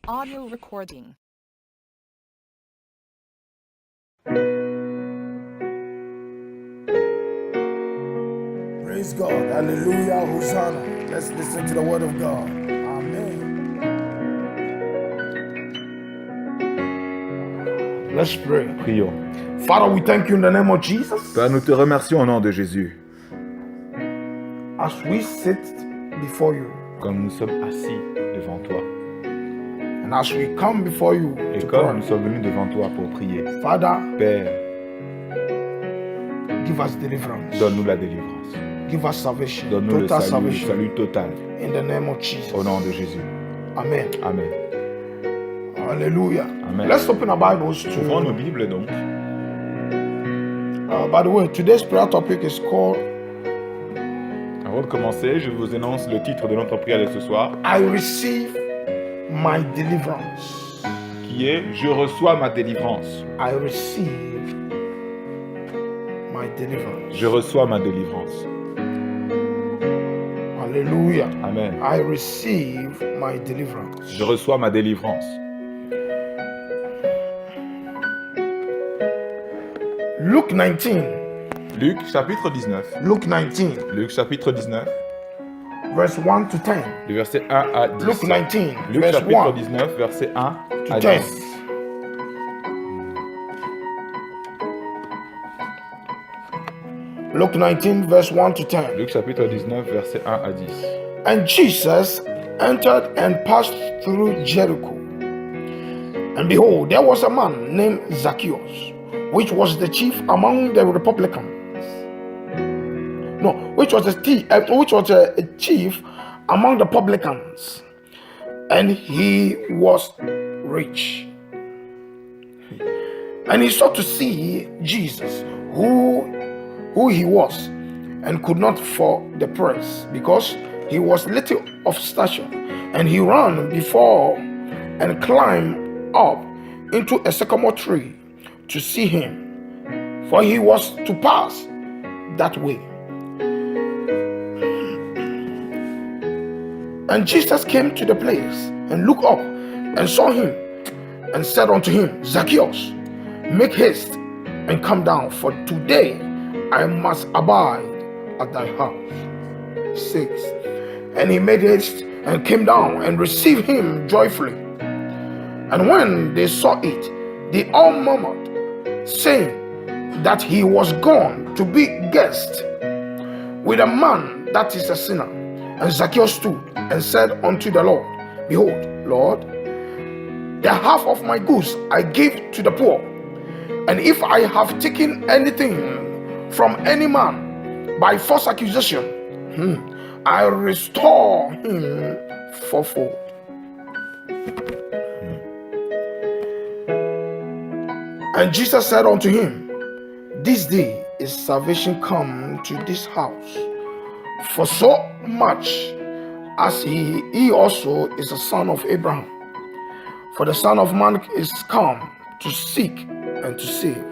audio recording. Praise God. Hallelujah. Hosanna. Let's listen to the word of God. Amen. Let's pray. Prions. Father, we thank you in the name of Jesus. Père, nous te remercions au nom de Jésus. As we sit before you Comme nous sommes assis devant toi. and as we come before you Et to comme pray, nous sommes venus devant toi pour prier. Father, Père, give us deliverance. donne-nous la délivrance. Give us salvation. Donne-nous le Total salut salvation. total. In the name of Jesus. Au nom de Jésus. Amen. Amen. Hallelujah. Amen. Let's open our Bibles Ouvrons nos to. Bibles donc. By the way, today's prayer topic is called Avant de commencer, je vous énonce le titre de notre prière de ce soir, I receive my deliverance. qui est « Je reçois ma délivrance ». I receive my deliverance. Je reçois ma délivrance. Hallelujah. Amen. I receive my deliverance. Je reçois ma délivrance. Luke 19. Luc chapitre 19. Luke 19, Luc chapitre 19, verse 1 to 10. du verset 1 à 10. Luke 19, Luc verse chapitre 1 19, verset 1 to à 10. 10. Luke 19, verse 1 to 10. Luc chapitre 19, verset 1 à 10. And Jesus entered and passed through Jericho. And behold, there was a man named Zacchaeus, which was the chief among the publicans. No, which was a chief among the publicans, and he was rich. And he sought to see Jesus, who he was, and could not for the press, because he was little of stature. And he ran before and climbed up into a sycamore tree to see him, for he was to pass that way. And Jesus came to the place and looked up and saw him and said unto him, Zacchaeus, make haste and come down, for today I must abide at thy house. 6. And he made haste and came down and received him joyfully. And when they saw it, they all murmured, saying that he was gone to be guest with a man that is a sinner. And Zacchaeus stood and said unto the Lord, Behold, Lord, the half of my goods I give to the poor. And if I have taken anything from any man by false accusation, I restore him fourfold. And Jesus said unto him, This day is salvation come to this house, for so much as he also is a son of Abraham. For the Son of Man is come to seek and to save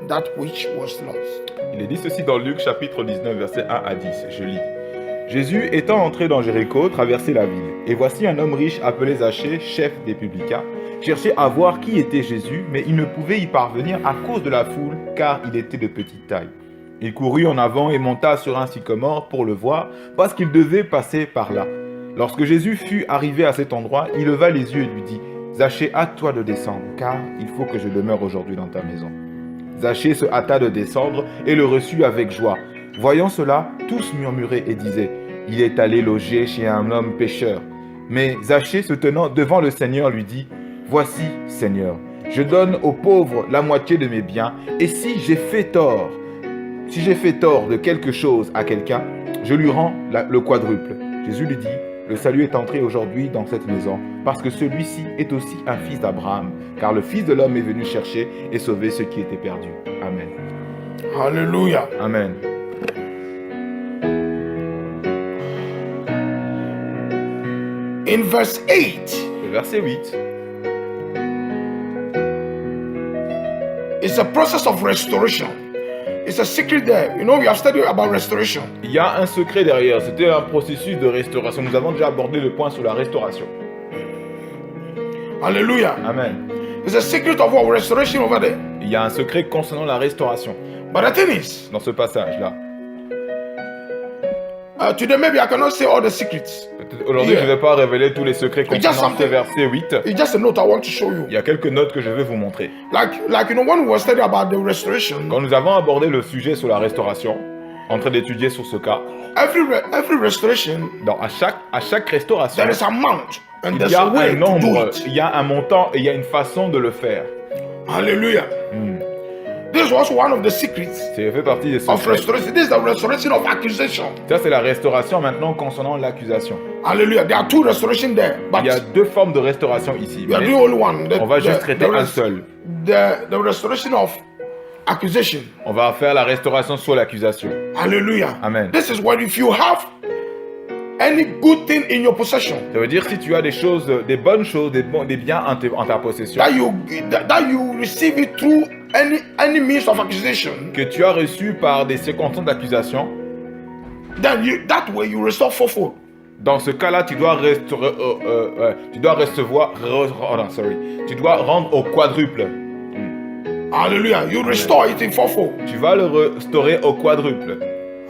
that which was lost. Il est dit ceci dans Luc chapitre 19, verset 1 à 10. Je lis. Jésus étant entré dans Jéricho, traversait la ville. Et voici un homme riche appelé Zachée, chef des publicains, cherchait à voir qui était Jésus, mais il ne pouvait y parvenir à cause de la foule, car il était de petite taille. Il courut en avant et monta sur un sycomore pour le voir, parce qu'il devait passer par là. Lorsque Jésus fut arrivé à cet endroit, il leva les yeux et lui dit, « Zachée, hâte-toi de descendre, car il faut que je demeure aujourd'hui dans ta maison. » Zachée se hâta de descendre et le reçut avec joie. Voyant cela, tous murmuraient et disaient, « Il est allé loger chez un homme pécheur. » Mais Zachée, se tenant devant le Seigneur, lui dit, « Voici, Seigneur, je donne aux pauvres la moitié de mes biens, et si j'ai fait tort de quelque chose à quelqu'un, je lui rends le quadruple. » Jésus lui dit, « Le salut est entré aujourd'hui dans cette maison, parce que celui-ci est aussi un fils d'Abraham, car le Fils de l'homme est venu chercher et sauver ceux qui étaient perdus. » Amen. Hallelujah. Amen. In verse 8, Le verset 8, it's a process of restoration. It's a secret there. You know, we have studied about restoration. il y a un secret derrière. C'était un processus de restauration. Nous avons déjà abordé le point sur la restauration. Hallelujah. Amen. There's a secret of what restoration over there. Il y a un secret concernant la restauration But the thing is, dans ce passage-là. today maybe I cannot say all the secrets. Aujourd'hui, Yeah. je ne vais pas révéler tous les secrets just concernant ce something. verset 8. It's just a note I want to show you. Il y a quelques notes que je vais vous montrer. Like you know, when we were studying about the restoration, Quand nous avons abordé le sujet sur la restauration, en train d'étudier sur ce cas, every restoration, à chaque restauration, there is amount and il there's y a a way un to do nombre, it. il y a un montant et il y a une façon de le faire. Hallelujah. This was one of the secrets Ça fait partie des of secrets. restoration. This is the restoration of accusation. Ça, c'est la restauration maintenant concernant l'accusation. Hallelujah. There are two restoration there, but Il y a deux formes de restauration ici. we are mais doing only one. on va juste traiter un seul. The restoration of accusation. On va faire la restauration sur l'accusation. Hallelujah. Amen. This is when if you have any good thing in your possession Ça veut dire si tu as des choses, des bonnes choses, des biens en ta possession, that you receive it through any means of accusation, que tu as reçu par des circonstances d'accusation, then that way you restore fourfold. dans ce cas-là, tu dois tu dois rendre au quadruple. Hallelujah. You restore it in fourfold. Tu vas le restaurer au quadruple.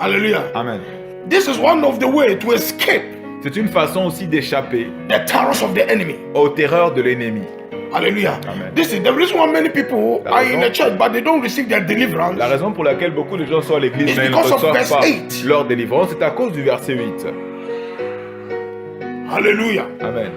Hallelujah. Amen. This is one of the way to escape C'est une façon aussi d'échapper the terrors of the enemy. aux terreurs de l'ennemi. Hallelujah. Amen. This is the reason why many people La are raison- in the church but they don't receive their deliverance. La raison pour laquelle beaucoup de gens sont à l'église It's mais ne because of reçoivent verse pas 8. leur délivrance, c'est à cause du verset 8. Hallelujah. Amen.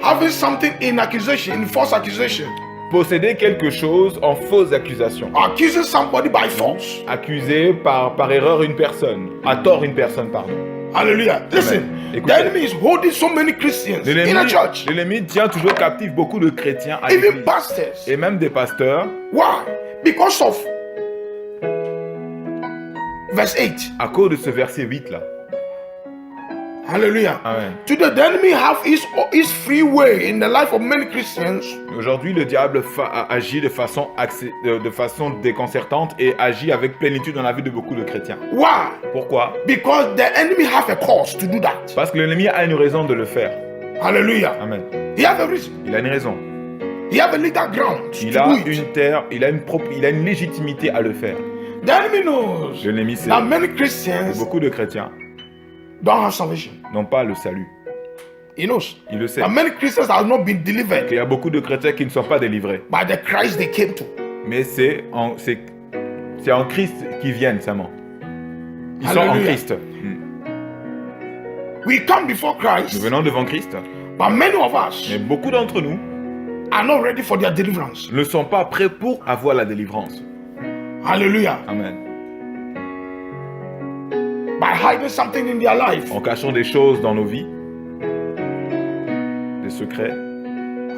Having something in accusation, in false accusation, Posséder quelque chose en fausse accusation. accusing somebody by force. Accuser par erreur une personne. À tort une personne, pardon. Hallelujah. Listen, Écoutez. the enemy is holding so many Christians in a church, L'ennemi tient toujours captif beaucoup de chrétiens à even l'église. pastors. Et même des pasteurs Why? Because of verse 8. à cause de ce verset 8 là. Hallelujah. Amen. Today, the enemy have his free way in the life of many Christians Aujourd'hui, le diable agit de façon déconcertante et agit avec plénitude dans la vie de beaucoup de chrétiens. Why? Pourquoi? Because the enemy have a cause to do that. Parce que l'ennemi a une raison de le faire. Hallelujah. Amen. He have a reason. Il a une raison. He have a legal ground to Il a do it. une terre, il a une légitimité à le faire. The enemy knows L'ennemi sait that many que Christians beaucoup de chrétiens don't have salvation. n'ont pas le salut. He knows Il le sait. that many Christians have not been delivered Il y a beaucoup de chrétiens qui ne sont pas délivrés. by the Christ they came to. Mais c'est en Christ qu'ils viennent seulement. Ils sont en Hallelujah. Christ. We come before Nous Christ, venons devant Christ. but many of us Mais beaucoup d'entre nous are not ready for their deliverance. ne sont pas prêts pour avoir la délivrance. Hallelujah. Amen. By hiding something in their life. En cachant des choses dans nos vies, des secrets.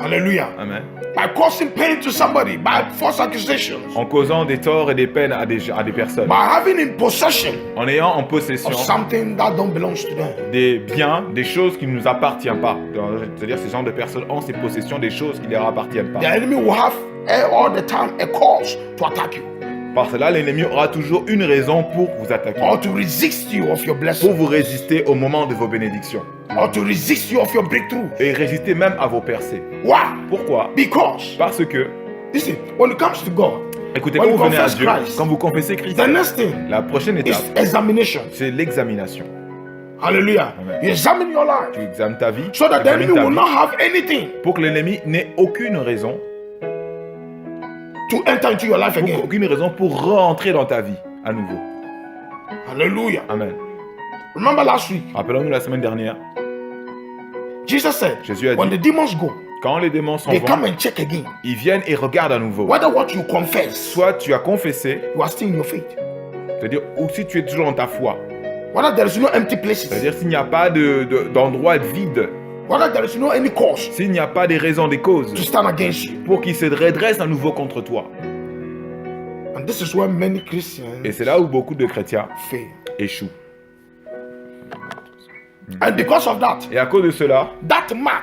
Hallelujah. Amen. By causing pain to somebody, by false accusations, En causant des torts et des peines à des personnes. by having in possession En ayant en possession of something that don't belong to them. des biens, des choses qui ne nous appartiennent pas. C'est-à-dire ces gens de personnes ont ces possessions des choses qui ne leur appartiennent pas. The enemy will have all the time a cause to attack you Par cela, l'ennemi aura toujours une raison pour vous attaquer. or to resist you of your Pour blessing vous résister au moment de vos bénédictions. or to resist you of your breakthrough. Et résister même à vos percées. Why? Pourquoi? Because, Parce que, listen, when it comes to God, écoutez, when quand you vous venez à confess Dieu, Christ, quand vous confessez Christ, the next thing la prochaine is étape, examination. c'est l'examination. Hallelujah. Amen. You examine your life Tu examines ta vie, so that the examines enemy ta will vie, not have anything pour que l'ennemi n'ait aucune raison, to enter into your life again. aucune raison pour rentrer dans ta vie à nouveau. Hallelujah. Amen. Remember last week, Rappelons-nous la semaine dernière, Jesus said, Jésus a when dit, the demons go, quand les démons s'en they vont, come and check again. ils viennent et regardent à nouveau. Whether what you confess, Soit tu as confessé, you are still in your faith. c'est-à-dire, ou si tu es toujours dans ta foi, Whether there is no empty places. c'est-à-dire s'il n'y a pas d'endroit vide, Whether there is no any cause s'il n'y a pas des raisons, des causes, to stand against you. pour qu'ils se redressent à nouveau contre toi. And this is where many Christians Et c'est là où beaucoup de chrétiens fail. échouent. And because of that, Et à cause de cela, that mark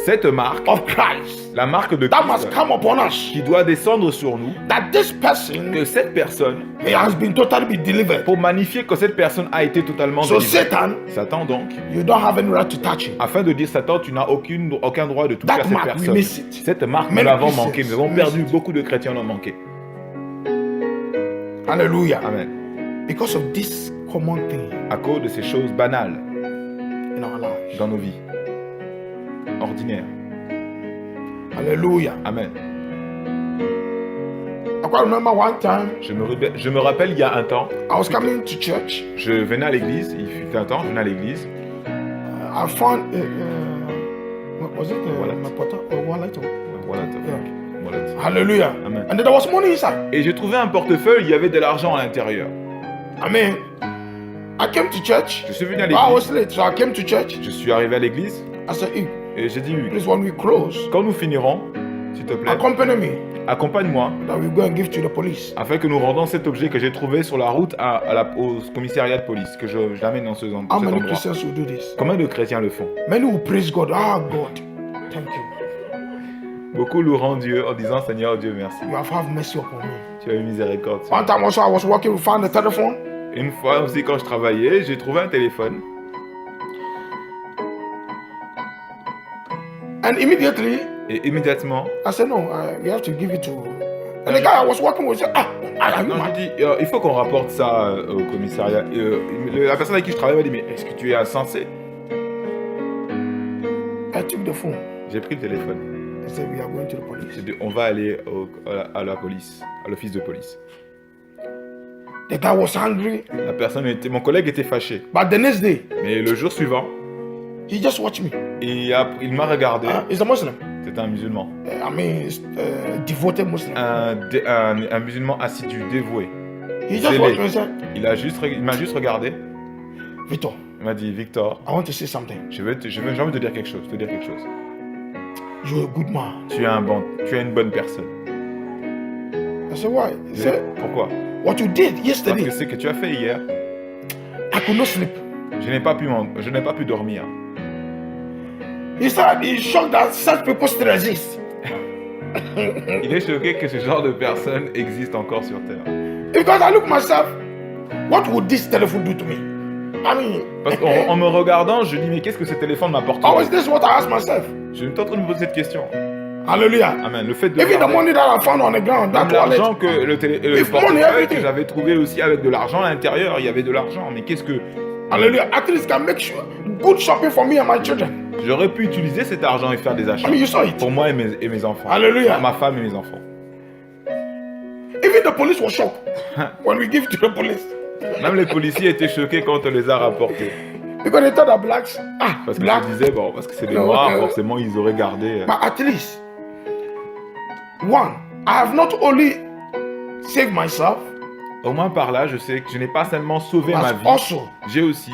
cette marque, of Christ la marque de that must Christ, come upon us, qui doit descendre sur nous, that this person que cette personne, he has been totally be delivered. pour magnifier que cette personne a été totalement So délivrée. Satan, Satan donc, you don't have any right to touch him. afin de dire Satan, tu n'as aucun droit de toucher That à cette mark, we personne. miss it. Cette marque, nous Many l'avons Christians manqué. Nous avons miss perdu, it. beaucoup de chrétiens l'ont manqué. Hallelujah. Amen. Because of this common thing À cause de ces choses banales in our lives. dans nos vies, ordinaires. Hallelujah. Amen. I quite remember one time Je me rappelle il y a un temps, I was coming to church. je venais à l'église, il fut un temps, je venais à l'église, I found was it Wallet. my potter or wallet? voilà, Yeah. voilà. Hallelujah. Amen. And there was money inside. Et j'ai trouvé un portefeuille, il y avait de l'argent à l'intérieur. I mean, I came to church. Je suis venu à I l'église, was late, so I came to church. je suis arrivé à l'église I said, hey, et j'ai dit, please, when we close, quand nous finirons, s'il te plaît, accompany me accompagne-moi that we go and give to the police. afin que nous rendons cet objet que j'ai trouvé sur la route au commissariat de police, que je l'amène dans cet How endroit. many Christians will do this? Combien de chrétiens le font? Many will praise God. Ah, God, thank you. Beaucoup loueront Dieu en disant Seigneur Dieu merci. You have had mercy upon me. Tu as eu miséricorde. sur moi. One time also, I was working, we found the telephone. Une fois aussi quand je travaillais, j'ai trouvé un téléphone And immediately, et immédiatement, I said, no, we have to give it to. And the guy I was working with said, are you non, mad? j'ai dit il faut qu'on rapporte ça au commissariat. La personne avec qui je travaillais m'a dit mais est-ce que tu es insensé? I took the phone. J'ai pris le téléphone. They said, we are going to the police. J'ai dit on va aller à la police, à l'office de police. The guy was angry. Mon collègue était fâché. But the next day, Mais le jour suivant, he just watched me. il m'a regardé. He's a Muslim. C'était un musulman. I mean, he's devoted Muslim. Un musulman assidu, dévoué. He just zélé. watched me and said, Il m'a juste regardé. Victor, Il m'a dit Victor, I want to say something. j'ai envie de te dire quelque chose. You're a good man. Tu es une bonne personne. I said, why? He said, Pourquoi? what you did Parce yesterday, que ce que tu as fait hier, I could not sleep. je n'ai pas pu dormir. He said, he's shocked that such people still exist. Il est choqué que ce genre de personnes existent encore sur Terre. Because I look myself, what would this telephone do to me? I mean, Parce qu'en me regardant, je dis mais qu'est-ce que ce téléphone m'apporte? how is this what I ask myself? Je suis en train de me poser cette question. Hallelujah. Amen. Le fait de Even the regarder- money that I found on the ground, that Même l'argent wallet, que le With money, portefeuille everything. que j'avais trouvé aussi avec de l'argent à l'intérieur, il y avait de l'argent. Mais qu'est-ce que hallelujah, at least can make sure good shopping for me and my children. j'aurais pu utiliser cet argent et faire des achats I mean, you saw it. pour moi et mes enfants. Hallelujah. Ma femme et mes enfants. Even the police was shocked when we give to the police. Même les policiers étaient choqués quand on les a rapportés. Because they thought that blacks, Parce qu'ils black, se disaient, bon, parce que c'est des No, noirs, no. forcément ils auraient gardé. but at least, one, I have not only saved myself, Au moins par là, je sais que je n'ai pas seulement sauvé ma but vie, also j'ai aussi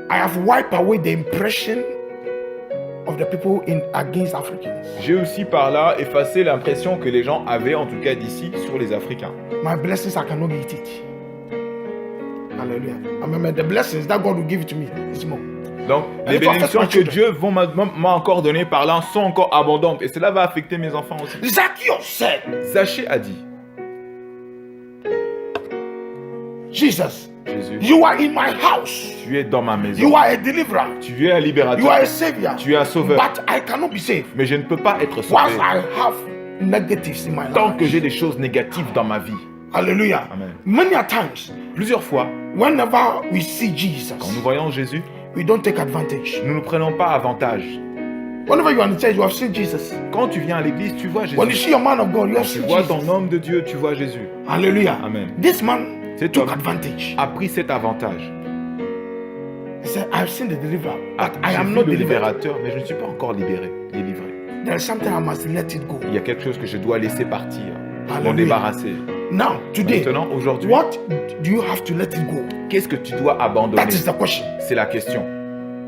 I have wiped away the impression of the people against Africans. J'ai aussi par là effacé l'impression que les gens avaient, en tout cas d'ici, sur les Africains. My blessings, I cannot eat it. Hallelujah. I mean, the blessings that God will give to me is more. Donc, And les it affects bénédictions my que children. Dieu m'a encore données par là sont encore abondantes. Et cela va affecter mes enfants aussi. Zacchaeus said, Zachée a dit, Jesus, Jésus, you are in my house. tu es dans ma maison. You are a deliverer. Tu es un You are libérateur. a savior. Tu es un sauveur. But I cannot be saved Mais je ne peux pas être once sauvé I have negatives in my tant life. que j'ai des choses négatives dans ma vie. Hallelujah. Amen. Many a times, Plusieurs fois, whenever we see Jesus, quand nous voyons Jésus, we don't take advantage. nous ne prenons pas avantage. Whenever you are in the church, you have seen Jesus. Quand tu viens à l'église, tu vois When you Jésus. see a man of God, you have Tu seen vois Jesus. ton homme de Dieu, tu vois Jésus. Hallelujah. Amen. This man Cet took homme advantage. a pris cet avantage. He said, I've seen the deliverer, Ah, but I j'ai am vu not le delivered. libérateur, mais je ne suis pas encore libéré, délivré. There is something I must let it go. Il y a quelque chose que je dois laisser partir, m'en Hallelujah. débarrasser. Now, today, Maintenant, aujourd'hui, what do you have to let it go? qu'est-ce que tu dois abandonner? That is the question. C'est la question.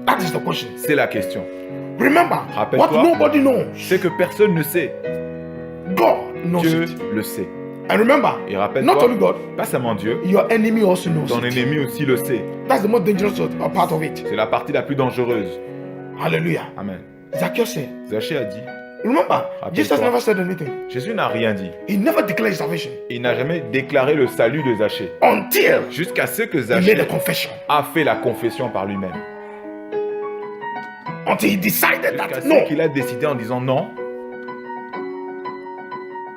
That is the question. C'est la question. Remember, what Rappelle-toi. nobody knows, C'est que personne ne sait. God knows Dieu it. le sait. And remember, Et not rappelle-toi, only God, pas seulement Dieu, your enemy also knows ton it. ennemi aussi le sait. That's the most dangerous part of it. C'est la partie la plus dangereuse. Hallelujah. Amen. Zacchaeus said, Zachée a dit, remember, Jesus Rappelle-toi. never said anything. Jésus n'a rien dit. He never declared his salvation Il n'a jamais déclaré le salut de Zachée. until Jusqu'à ce que he made Zachée a confession. a fait la confession par lui-même. Until he decided Jusqu'à that, ce no, qu'il a décidé en disant non,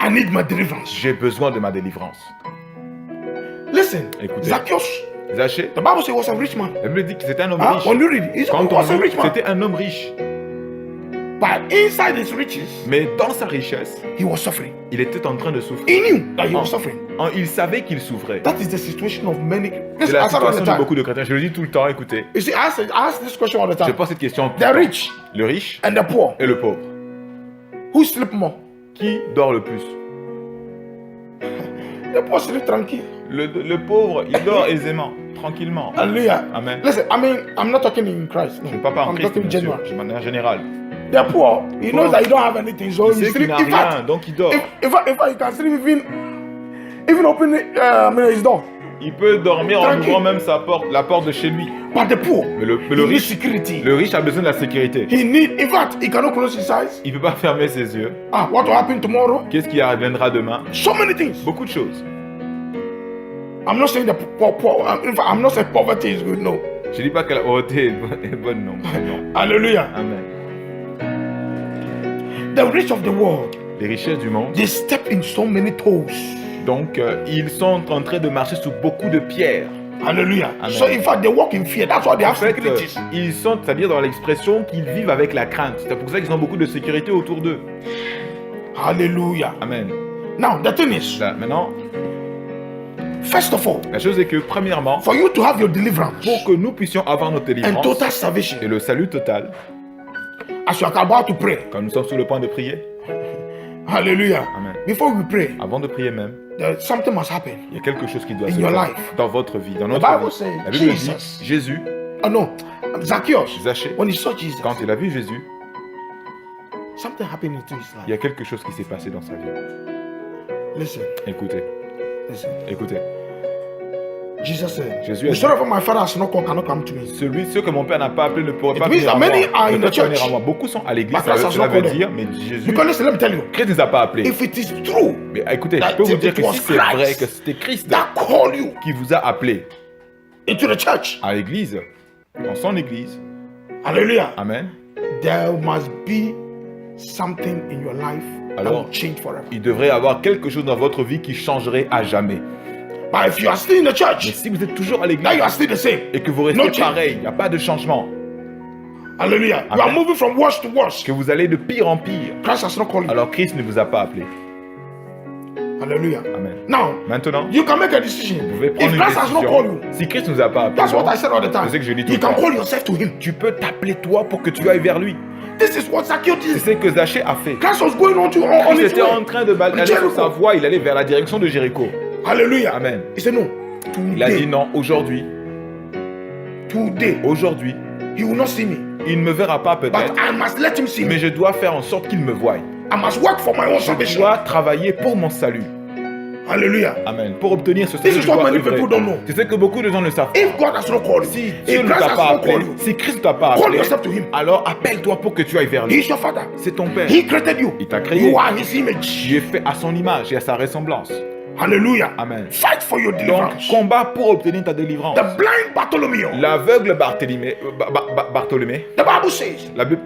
I need my deliverance. j'ai besoin de ma délivrance. Listen, Écoutez. Zacchaeus, Zachée, the Bible says he was a rich man. la Bible dit que c'était un homme Huh? riche. When you read it, he Quand on was a lit, rich man. c'était un homme riche. But inside his riches, Mais dans sa richesse, he was suffering. il était en train de souffrir. He knew that he Oh. was suffering. Il savait qu'il souffrait. That is the situation of many. C'est Listen, la I said all the situation de time. beaucoup de chrétiens. Je le dis tout le temps, écoutez. You see, I ask this question all the Je time. pose cette question. The rich Le riche and the poor, et le pauvre. who sleep more? Qui dort le plus? The poor sleep tranquille. Le pauvre, il dort aisément, tranquillement. Hallelujah. Amen. Listen, I mean, I'm not talking in Christ. No. Je ne parle pas en I'm Christ, talking bien sûr, general. de manière générale. The poor, he knows Poor. that he don't have anything, so Il he sait qu'il sleep. n'a In rien, fact, donc il dort. if he can sleep even open his door. Il peut dormir en Tranquille. ouvrant même sa porte, la porte de chez lui. But the poor, Mais le he needs riche, security. le riche a besoin de la sécurité. In fact, he cannot close his eyes. Il ne peut pas fermer ses yeux. What will happen tomorrow? Qu'est-ce qui adviendra demain? So many things. Beaucoup de choses. I'm not saying the poor. In fact, I'm not saying poverty is good. No. Je ne dis pas que la pauvreté est bonne, non. Non. Hallelujah. Amen. The rich of the world, Les richesses du monde, they step in so many toes. donc ils sont en train de marcher sous beaucoup de pierres. Hallelujah. Amen. So in fact, they walk in fear. That's why they En have fait, securities. ils sont, c'est-à-dire dans l'expression qu'ils vivent avec la crainte. C'est pour ça qu'ils ont beaucoup de sécurité autour d'eux. Hallelujah. Amen. Now the thing is, Là, maintenant, first of all, la chose est que, premièrement, for you to have your deliverance pour que nous puissions avoir notre and délivrance total salvation, et le salut total, as you are about to pray, quand nous sommes sur le point de prier, hallelujah. Amen. Before we pray, Avant de prier même, something must happen. il y a quelque chose qui doit In se your faire life. dans votre vie, dans The notre Bible vie. says La Bible Jesus. dit, Jésus, Oh no, Zacchaeus, Zachée, when he saw Jesus, quand il a vu Jésus, something happened into his il y a life. quelque chose qui s'est passé dans sa vie. Listen, Écoutez, listen. écoutez. Jesus said, Jésus a dit, "Whosoever my father has not called cannot come to me." ceux que mon père n'a pas appelé ne pourraient It pas means venir à that moi. many are Ne in peuvent the pas venir church. à moi. Beaucoup sont à l'église, But Christ has cela not veut called dire, mais Jésus, Because listen, let me tell you, Christ ne nous a pas appelés. if it is true Mais écoutez, that je peux vous it dire que was si c'est vrai Christ que c'était Christ that called you qui vous a appelé into the church, à l'église, dans son église, hallelujah, Amen, there must be something in your life that Alors, will change forever. il devrait y avoir quelque chose dans votre vie qui changerait à jamais. But if you are still in the Mais church, si vous êtes toujours à now you l'église are still the same. et que vous No restez change. pareil, il n'y a pas de changement, Hallelujah. You are Amen. moving from worse to worse. que vous allez de pire en pire, Christ has not called you. alors Christ ne vous a pas appelé. Hallelujah. Amen. Now, Maintenant, you can make a decision. vous pouvez If prendre une Christ has not called you, décision. Si Christ ne nous a pas appelé, that's what non, I said all the time. c'est ce que je dis tout You le can temps. call yourself to Him. Tu peux t'appeler toi pour que tu ailles vers lui. This is what Zacchaeus C'est did. ce que Zachée a fait. Christ was going on Il his était way. en train de aller sur sa voie, il allait vers la direction de Jéricho. Hallelujah. Amen. He said, no. Il a dit Today, non, aujourd'hui, today, he will not see me. il ne me verra pas But peut-être, I must let him see mais me. je dois faire en sorte qu'il me voie. I must work for my own Je salvation. dois travailler pour mon salut. Hallelujah. Amen. Pour obtenir ce This salut, is je what dois many œuvrer. people don't know. C'est ce que beaucoup de gens ne savent pas. If God has not called you, Si Dieu if ne Christ t'a has pas not called appelé, you, si Christ ne t'a pas call appelé, yourself to Him. alors appelle-toi pour que tu ailles vers He lui. is your father. C'est ton Père. He created you. Il t'a créé. You are His image. Tu es fait à son image et à sa ressemblance. Hallelujah. Amen. Fight for your Donc, deliverance. combat pour obtenir ta délivrance. The blind Bartholomew. L'aveugle Bartholomé, The Bible says, la Bible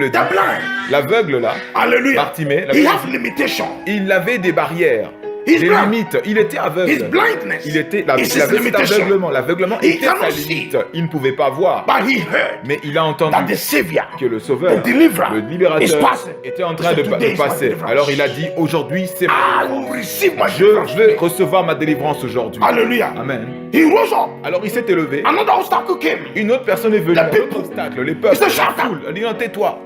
dit, the blind. l'aveugle là, Hallelujah. Bartimée, la He Bible has dit, limitation. il avait des barrières, He's des blind. limites. Il était His aveugle. blindness Il était, is his il avait cet limitation. aveuglement. L'aveuglement He était sa cannot limite. see. Il ne pouvait pas voir. But he heard Mais il a entendu that the Savior, que le Sauveur, the deliverer, le is libérateur, passing. était en train de He said, "Today is my passer. deliverance. Alors il a dit, aujourd'hui c'est ma I délivrance. will receive my Je deliverance. veux recevoir ma délivrance aujourd'hui. Hallelujah. Amen. He rose up. Alors il s'est élevé. Another obstacle came. Une autre personne est venue. The Un autre people. obstacle, les peuples, It's a la shout. foule. Elle dit, non, tais-toi.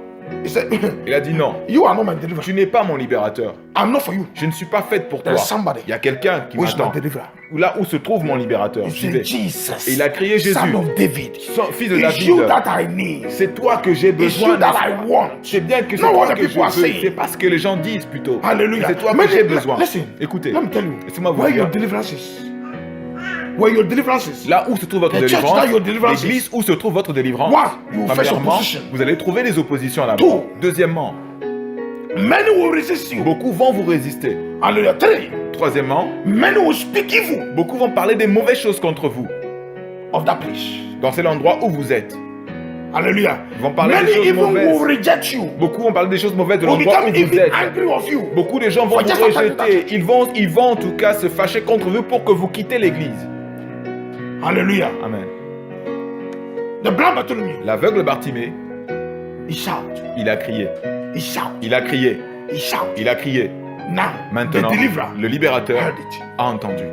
He said, Il a dit non, you are not my deliverer. tu n'es pas mon libérateur. I'm not for you. Je ne suis pas faite pour toi. There's somebody Il y a quelqu'un qui who is my m'attend. deliverer. Là où se trouve mon libérateur, He j'y said, vais. Jesus, Et il a crié Jésus, son of David. fils de It's you David. that I need. C'est toi que j'ai It's besoin. you that n'est-ce I pas? want. C'est bien que c'est Not what toi the que je people are veux. saying. C'est pas ce que les gens disent plutôt. Hallelujah. C'est toi que Many- j'ai besoin. Listen, Écoutez, let me tell you. laissez-moi vous Where your dire. deliverance is. Where your deliverance is. Là où se trouve votre The church that your délivrance, deliverance l'église où se trouve votre délivrance, One, you face premièrement, opposition. vous allez trouver des oppositions là-bas. Two. Deuxièmement, Many will resist you. beaucoup vont vous résister. Hallelujah. Three, Troisièmement, many will speak evil beaucoup vont parler des mauvaises choses contre vous, of that place. dans cet endroit où vous êtes. Hallelujah. Ils vont parler Many des choses even mauvaises. will reject you. Beaucoup vont parler des choses mauvaises de Will l'endroit où become vous even êtes. angry of you. Beaucoup de gens vont For just vous attacking rejeter. Ils vont en tout cas se fâcher contre vous pour que vous quittez l'église. Hallelujah. Amen. The blind Bartholomew, L'aveugle Bartimée, he shout. il a crié. He shout. Il a crié. He shout. Il a crié. Now, Maintenant, the deliverer le libérateur heard it. a entendu.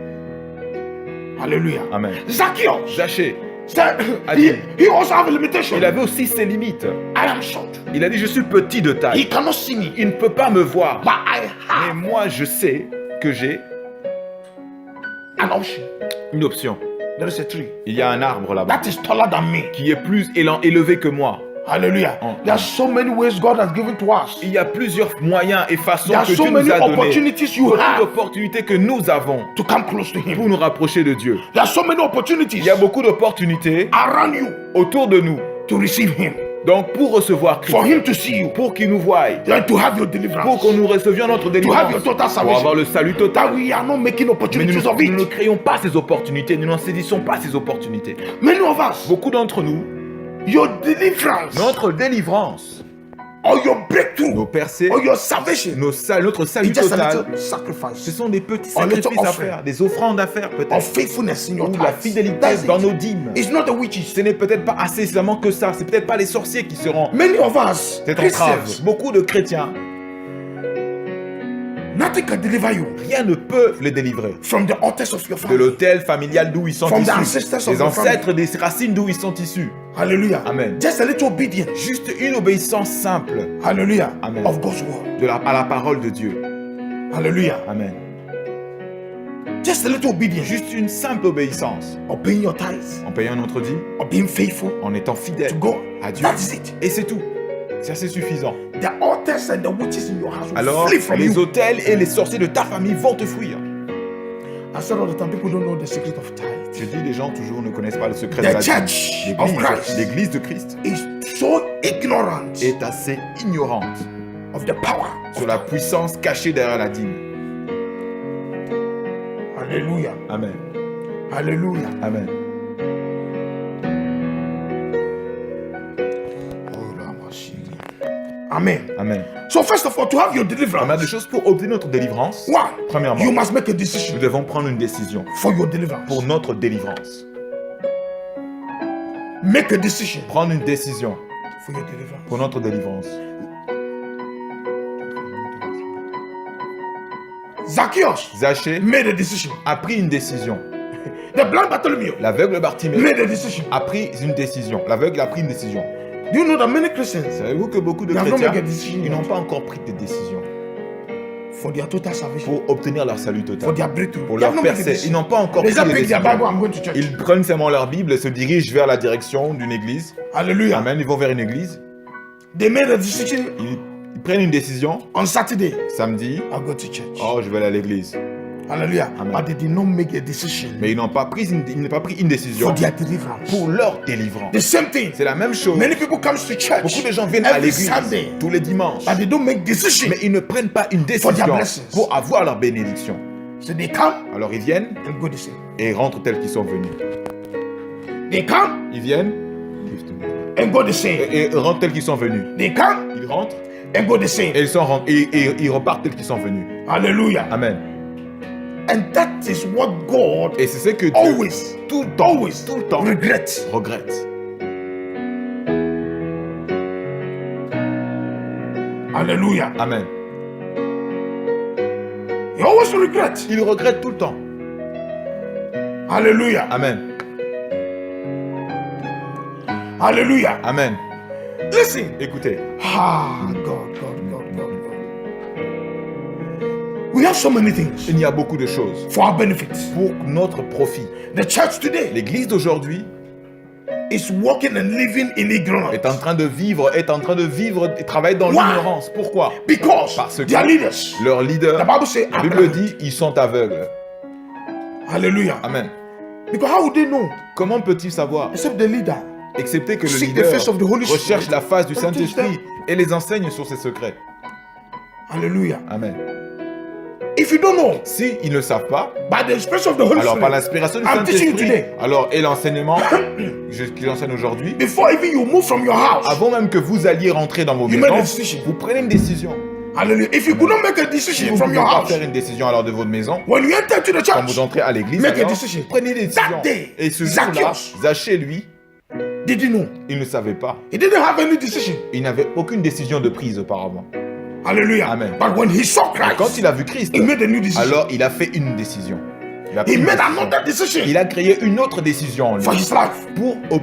Hallelujah. Amen. Zacchaeus Zachée, said, a he, dit- he also have a limitation. il avait aussi ses limites. I am short. Il a dit, je suis petit de He taille. cannot see me. Il ne peut pas me voir. But I Mais have moi, je sais que j'ai an option. une option. There is a tree Il y a un arbre là-bas that is taller than me. qui est plus élevé que moi. Hallelujah. Oh. There are so many ways God has given to us. Il y a plusieurs moyens et façons There are que so Dieu many nous a donné. opportunities you Beaucoup have d'opportunités que nous avons to come close to pour Him. nous rapprocher de Dieu. There are so many opportunities Il y a beaucoup d'opportunités around you autour de nous. to receive Him, Donc pour recevoir Christ, for Him to see you, pour qu'il nous voie, and to have your pour deliverance, que nous recevions notre to have délivrance, your total pour avoir salvation. le salut total. That we are not making Mais opportunities of nous ne it. créons pas ces opportunités, nous n'en saisissons pas ces opportunités. Many of us, Beaucoup d'entre nous, your deliverance notre délivrance, or your breakthrough nos percées, or your salvation notre salut is just a total, little sacrifice ce sont des petits A little sacrifices à offering. faire, des offrandes à faire of peut-être, faithfulness in your ou la tithes. fidélité That's dans it. nos dîmes. It's not the witches. Ce n'est peut-être pas assez seulement que ça, c'est peut-être pas les sorciers qui seront Many of us, cette entrave. Christians, Beaucoup de chrétiens, nothing can deliver you rien ne peut les délivrer. from the altars of your De family. l'autel familial d'où ils sont From the issus, ancestors of des your ancêtres, des racines d'où ils sont issus. Hallelujah. Amen. Just a little obedience. Juste une obéissance simple Hallelujah. Amen. Of God's word. à la parole de Dieu. Hallelujah. Amen. Just a little obedience. Juste une simple obéissance Of paying your tithes. en payant notre dîme, Of being faithful en étant fidèle to God. à Dieu. That is it. Et c'est tout. C'est assez suffisant. The altars and the witches in your house will Alors, flee from les you. autels et les sorciers de ta famille vont te fuir. I said all the time, people don't know the secret of tithes. Je dis, les gens toujours ne connaissent pas le secret de The la dîme. church of Christ L'église de Christ is so ignorant est assez ignorante of the power. sur la puissance cachée derrière la dîme. Hallelujah. Amen. Hallelujah. Amen. Amen. Amen. So first of all, to have your On a des deliverance, choses pour obtenir notre délivrance. one, Premièrement, you must make a nous decision devons prendre une décision for your deliverance. pour notre délivrance. Make a decision Prendre une décision for your deliverance. pour notre délivrance. Zacchaeus Zachée made a decision. a pris une décision. The blind Bartholomew L'aveugle Bartimée made a decision. a pris une décision. L'aveugle a pris une décision. Do you know that many Christians Savez-vous que beaucoup de they have not chrétiens, made a decision ils n'ont pas encore pris de décision for their total salvation, pour obtenir leur salut for total, their breakthrough? pour They have leur not made a percée. Ils decision. n'ont pas encore They pris just de pick their Bible, décision. I'm going to church. Ils prennent seulement leur Bible et se dirigent vers la direction d'une église. Hallelujah. Amen. Ils vont vers une église. They made a decision Ils prennent une décision. on Saturday. Samedi, I'll go to church. oh, je vais aller à l'église. Hallelujah. Amen. But they did not make a decision Mais ils n'ont pas pris une décision for their deliverance. pour leur délivrance. The same thing. C'est la même chose. Many people come to church Beaucoup de gens viennent à every l'église Sunday, tous les dimanches. but they don't make decision. Mais ils ne prennent pas une For their décision blessings. pour avoir leur bénédiction. So they come Alors ils viennent and go the same. et rentrent tels qu'ils sont venus. They come Ils viennent and go the same. et rentrent tels qu'ils sont venus. They come Ils rentrent and go the same. et ils repartent tels qu'ils sont venus. Hallelujah. Amen. And that is what God Et c'est ce que Dieu always, tout le temps regrets. regrette. Hallelujah. Amen. He always regrets. Il regrette tout le temps. Hallelujah. Amen. Hallelujah. Amen. Listen. Écoutez, Ah, God. We have so many things il y a beaucoup de choses for our benefit. pour notre profit. The church today L'église d'aujourd'hui is walking and living in ignorance est en train de vivre et travailler dans Why? l'ignorance. Pourquoi? because Parce que their leaders, leurs leaders, the Bible says, la Bible dit, ils sont aveugles. hallelujah. Amen. Because how would they know Comment peut-il savoir, except the leader? excepté que le Seek the leader face of the Holy recherche Spirit la face du and teach Saint-Esprit them. et les enseigne sur ses secrets? Hallelujah. Amen. If you don't know, Si ils ne savent pas, by the spirit of the Holy alors par Spirit, l'inspiration du I'm teaching you Saint-Esprit, today. alors et l'enseignement qu'il enseigne aujourd'hui, Before even you move from your house, avant même que vous alliez rentrer dans vos you make a maisons, decision. vous prenez une décision. Hallelujah. If you could not make a Si decision vous ne from pouvez your pas house, faire une décision alors de votre maison, when you enter to the quand vous church, entrez à l'église, make a alors, decision. prenez des décisions. That day, Et ce jour-là, Zacchaeus Zachée, lui, did you know? il ne savait pas. He didn't have any decision. Il n'avait aucune décision de prise auparavant. Hallelujah. Amen. But when he saw Et quand Christ, il a vu Christ, he made a new decision. alors il a fait une décision. Il a pris He une made décision. another decision Il a créé une autre décision en lui for his life,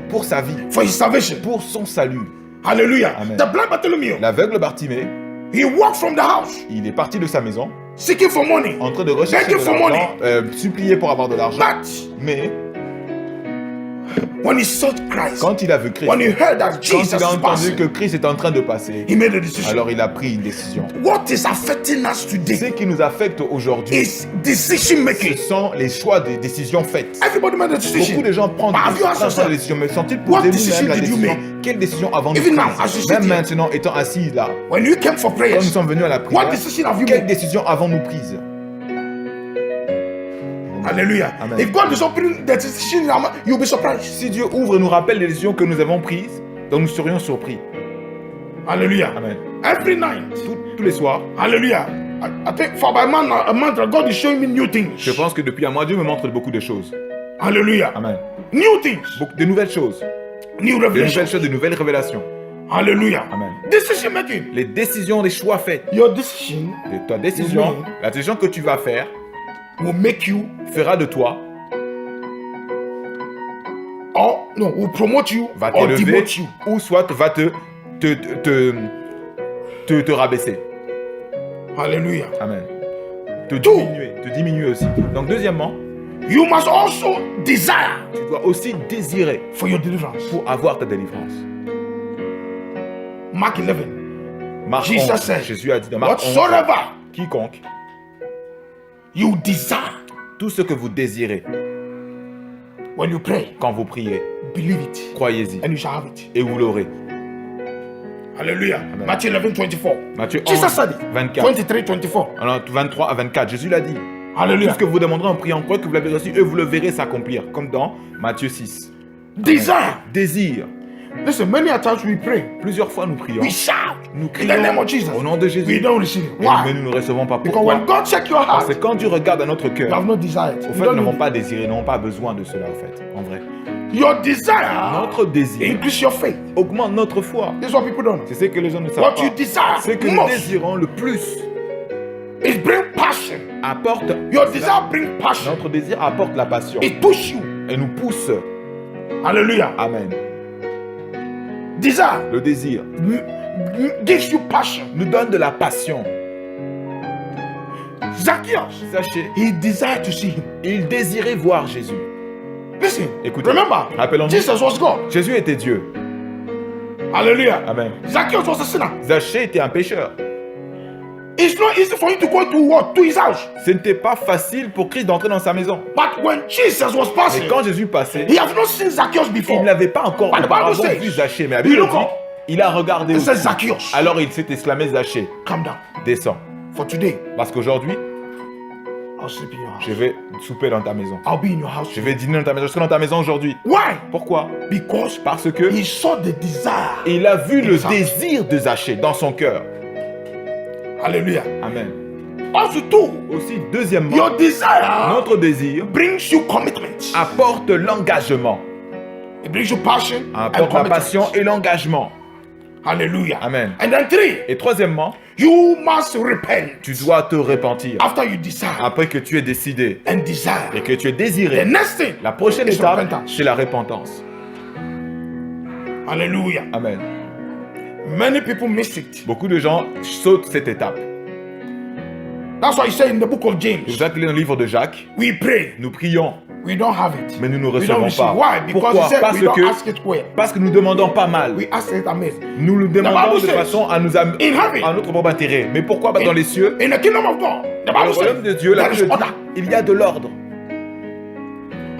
pour sa vie, for his salvation. pour son salut. Hallelujah. Amen. The blind Bartholomew, L'aveugle Bartimée, he walked from the house il est parti de sa maison seeking for money. en train de rechercher Begging de for l'argent, supplier pour avoir de l'argent. But Mais when he saw Christ, quand il a vu Christ, when he heard that quand Jesus il a is entendu passing, que Christ est en train de passer, he made a decision. alors il a pris une décision. What is affecting us Ce today qui nous affecte aujourd'hui, is decision ce making. sont les choix des décisions faites. Everybody made a Beaucoup decision. de gens prennent But have you asked des yourself, décisions, mais sont-ils what posés decision nous-mêmes la did you décision? make? Quelle décision avons-nous Even now, prise? as you sit Même here, maintenant, étant assis là, when you came for quand nous prayers, sommes venus à la what prière, decision have you quelle made? décision avons-nous prise? Hallelujah. Amen. If God is opening the decision, you'll be surprised. Si Dieu ouvre et nous rappelle les décisions que nous avons prises, donc nous serions surpris. Hallelujah. Amen. Every night. Tous les soirs, Hallelujah. I think for about a month, God is showing me new things. je pense que depuis un mois, Dieu me montre beaucoup de choses. Hallelujah. Amen. New things. Beaucoup de nouvelles choses. New De revelations. nouvelles choses, de nouvelles révélations. Hallelujah. Amen. Decision making. Les décisions, les choix faits. Your decision De ta décision, Amen. la décision que tu vas faire, will make you, fera de toi, or no, will promote you, va or t'élever, demote you. ou soit va te rabaisser. Hallelujah. Amen. Te Tout. diminuer aussi. Donc deuxièmement, You must also desire tu dois aussi désirer for your deliverance. pour avoir ta délivrance. Mark 11. Marc Jesus 11, said, Jésus a dit dans Marc 11, whatsoever quiconque, you desire tout ce que vous désirez when you pray, quand vous priez, believe it, croyez-y and you shall have it. et vous l'aurez. Hallelujah. Matthew 11, 24. Matthieu Jesus 11, said it. 24. 23, 24. Alors, 23 à 24, Jésus l'a dit. Tout Hallelujah. ce que vous demanderez en priant, croyez que vous l'avez reçu et vous le verrez s'accomplir. Comme dans Matthieu 6. Desire. Désir. Listen, many a times we pray, Plusieurs fois nous prions. we shout Nous in the name crions of Jesus. au nom de We Jésus. don't receive it. Mais Why? nous ne recevons pas. Because Pourquoi? when God check your Parce que heart, quand Dieu regarde à notre you cœur, have no desire. au You fait, nous don't n'avons need pas désiré, nous n'avons pas besoin de cela, en fait, en vrai. it. Your desire Notre désir increase your faith. augmente notre foi. This is what people don't know. C'est ce que les gens ne savent What pas. you desire Ce que nous most désirons le plus is bring passion. apporte. Your desire bring passion. Notre désir apporte la passion It push you. et nous pousse. Hallelujah. Amen. Desire Le désir gives you passion. nous donne de la passion. Zacchaeus, Sachez, he desired to see him. il désirait voir Jésus. Listen, Écoutez, remember, rappelons-nous, Jesus was God. Jésus était Dieu. Hallelujah. Amen. Zacchaeus was a sinner. Zachée était un pécheur. It's not easy for him to go to what? To his house. Ce n'était pas facile pour Christ d'entrer dans sa maison. But when Jesus was Mais passing, quand Jésus passait, he had not seen Zacchaeus il before. n'avait pas encore But the Bible auparavant says, vu Zachée. Mais la he Bible looked dit, up il a regardé and aussi. said, Zacchaeus, Alors il s'est exclamé Zachée, come down. descends. For today, Parce qu'aujourd'hui, I'll sleep in your house. je vais souper dans ta maison. I'll be in your house. Je vais dîner dans ta maison. Je serai dans ta maison aujourd'hui. Why? Pourquoi? Because Parce que he saw the desire. il a vu le Exact. désir de Zachée dans son cœur. Hallelujah. Amen. Also, too, Aussi, deuxièmement, your desire notre désir brings you commitment. apporte l'engagement. It brings you passion and Apporte la commitment. passion et l'engagement. Hallelujah. Amen. And then 3, Et troisièmement, you must repent tu dois te repentir. after you decide Après que tu aies décidé and et desire. que tu aies The désiré, next thing, la prochaine is étape, repentance. c'est la repentance. Hallelujah. Amen. Many people miss it. Beaucoup de gens sautent cette étape. That's why he said in the book of C'est James, pour ça qu'il est dans le livre de Jacques. we pray, Nous prions, we don't have it. mais nous ne We don't recevons receive. pas. Why? Because Pourquoi? he said Parce we don't que ask it where. parce que nous demandons pas mal. We ask it amiss. Nous le demandons de says, façon à nous in heaven, à notre propre intérêt. Mais pourquoi pas dans les cieux? In the kingdom of God, the Dans le Bible royaume de says Dieu, la there is Bible dit, order. il y a de l'ordre.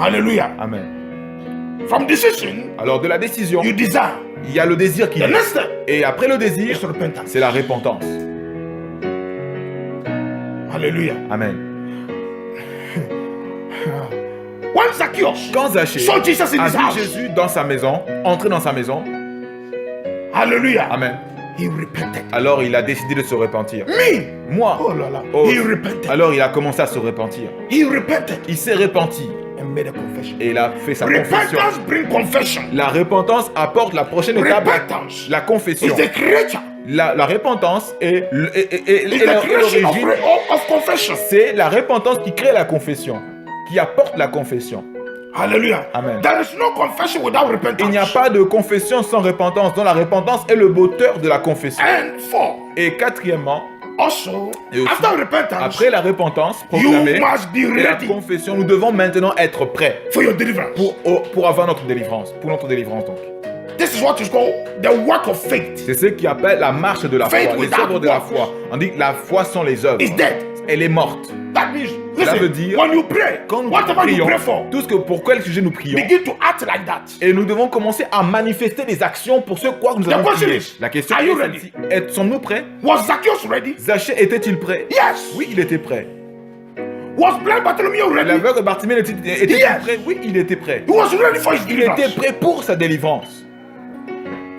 Hallelujah. Amen. From decision, Alors de la décision, you desire. il y a le désir qui The est. next step Et après le is désir, repentance. c'est la repentance. Hallelujah. Amen. When Zacchaeus Quand Zachée saw Jesus in a his vu house, Jésus dans sa maison, entrer dans sa maison, hallelujah, Amen. he repented. Alors il a décidé de se repentir. Me, Moi, oh là là, oh, he repented. alors il a commencé à se repentir. He repented Il s'est repenti and made a confession. et il a fait sa confession. Repentance brings confession. La repentance apporte la prochaine étape, Repentance la confession. is the creature. La repentance est It's the creation l'origine. of confession. C'est la repentance qui crée la confession, qui apporte la confession. Hallelujah. Amen. There is no confession without repentance. Il n'y a pas de confession sans repentance, dont la repentance est le moteur de la confession. And four, Et quatrièmement, also, Et aussi, after repentance, après la repentance you proclamée must be et la ready confession, nous devons maintenant être prêts for your deliverance. pour avoir notre délivrance, pour notre délivrance donc. This is what is called the work of faith. C'est ce qui appelle la marche de la Faith foi, les without œuvres de la works. foi. On dit que la foi sont les œuvres. It's dead. Elle est morte. That means, Cela listen, veut dire, when you pray, Quand nous whatever you prions, pray for, tout ce que pour quel sujet nous prions, begin to act like that. et nous devons commencer à manifester des actions pour ce quoi que nous The avons question prié. is, La question are est you celle-ci. Sommes-nous prêts? Was Zacchaeus ready? Zachée était-il prêt? Yes. Oui, il était prêt. Was blind Bartholomew ready? L'aveugle Bartimée était-il Yes. prêt? Oui, il était prêt. He was ready for his Il était deliverance. prêt pour sa délivrance.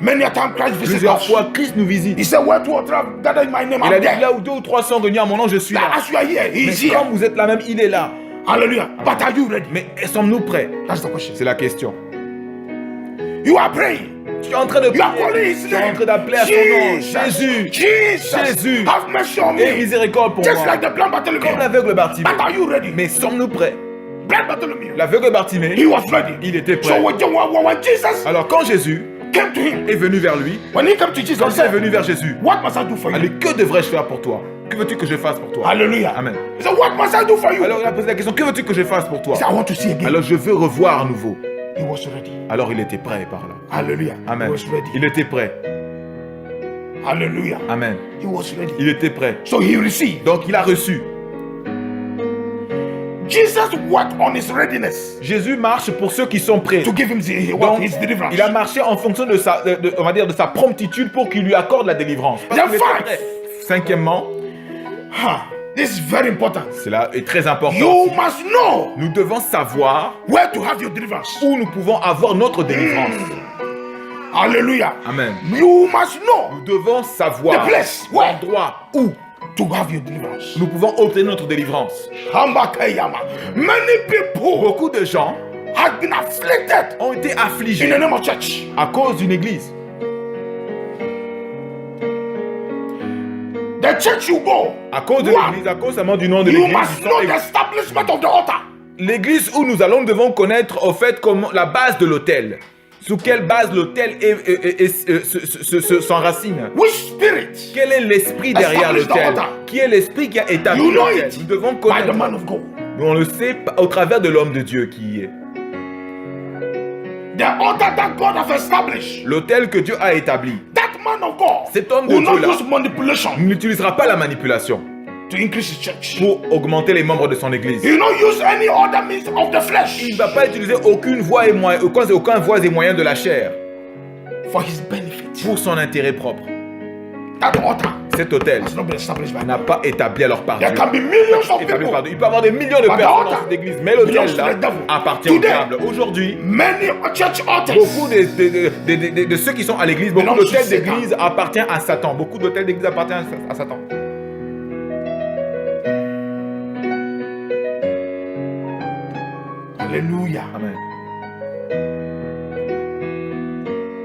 Many a time Christ visits Plusieurs us. fois, Christ nous visite. He said, where two or three have gathered in my name, Il a I'm dit, there. là où 2 ou 3 sont réunis à mon nom, je suis là. As you are here, he Mais is here. quand vous êtes là même, il est là. Hallelujah. But are you ready? Mais sommes-nous prêts? That's the question. C'est la question. You are praying. Tu es en train de You are prier. calling his Tu es en name. train d'appeler à son nom. Jésus. Jesus. Jésus. Have mercy on Aie me. miséricorde pour Just moi. like the blind Bartholomew. Comme l'aveugle Bartimée. But are you ready? Mais sommes-nous prêts? Blind Bartholomew. L'aveugle Bartimée, He was ready. il était So prêt. when Jesus Alors quand Jésus came to him, est venu vers lui, when he came to Jesus, quand he il est said, venu vers Jésus, what must I do for you? allez, que devrais-je faire pour toi? Que veux-tu que je fasse pour toi? Hallelujah. Amen. He said, what must I do for you? Alors il a posé la question, que veux-tu que je fasse pour toi? He said, I want to see again. Alors je veux revoir à nouveau. He was ready. Alors il était prêt par là. Hallelujah. Amen. He was ready. Il était prêt. Hallelujah. Amen. He was ready. Il était prêt. So he received. Donc il a reçu. Jesus worked on his readiness Jésus marche pour ceux qui sont prêts. to give him Donc, his deliverance. il a marché en fonction de sa, on va dire, de sa promptitude pour qu'il lui accorde la délivrance. Parce The qu'il était fact. prêt. Cinquièmement, This is very important. cela est très important. You must know Nous devons savoir where to have your deliverance. où nous pouvons avoir notre délivrance. Hallelujah. Amen. You must know Nous devons savoir The place where? l'endroit où to have your deliverance. nous pouvons obtenir notre délivrance. Hambakayama. Many people Beaucoup de gens have been afflicted ont été in affligés the name of church. à cause d'une église. The church you go, À cause de Wow. l'église, à cause seulement du nom de you l'église. must know the establishment of the altar. L'église où nous allons, nous devons connaître au fait comment la base de l'autel. Sous quelle base l'autel s'enracine. Which spirit? Quel est l'esprit derrière Establish the l'autel? altar. Qui est l'esprit qui a établi You know l'autel? it Nous devons by the connaître. man of God. Nous, on le sait au travers de l'homme de Dieu qui y est. The altar that God has established. L'autel que Dieu a établi. That man of God Cet homme de will not Dieu-là use manipulation n'utilisera pas la manipulation to increase his church. pour augmenter les membres de son église. He will not use any other means of the flesh Il ne va pas utiliser aucune voie et moyen, aucun voie et moyen de la chair for his benefit. pour son intérêt propre. That altar Cet autel has not been established by n'a God. pas établi alors par Dieu. There can be millions of Établi people. par Dieu. Il peut y avoir des millions de But the personnes dans altar cette église, mais l'autel belongs to là the devil. appartient au Today, diable. Aujourd'hui, Many church altars beaucoup de ceux qui sont à l'église, beaucoup belongs to d'hôtels Satan. d'église appartiennent à Satan. Beaucoup d'hôtels d'église appartiennent à Satan. Hallelujah. Amen.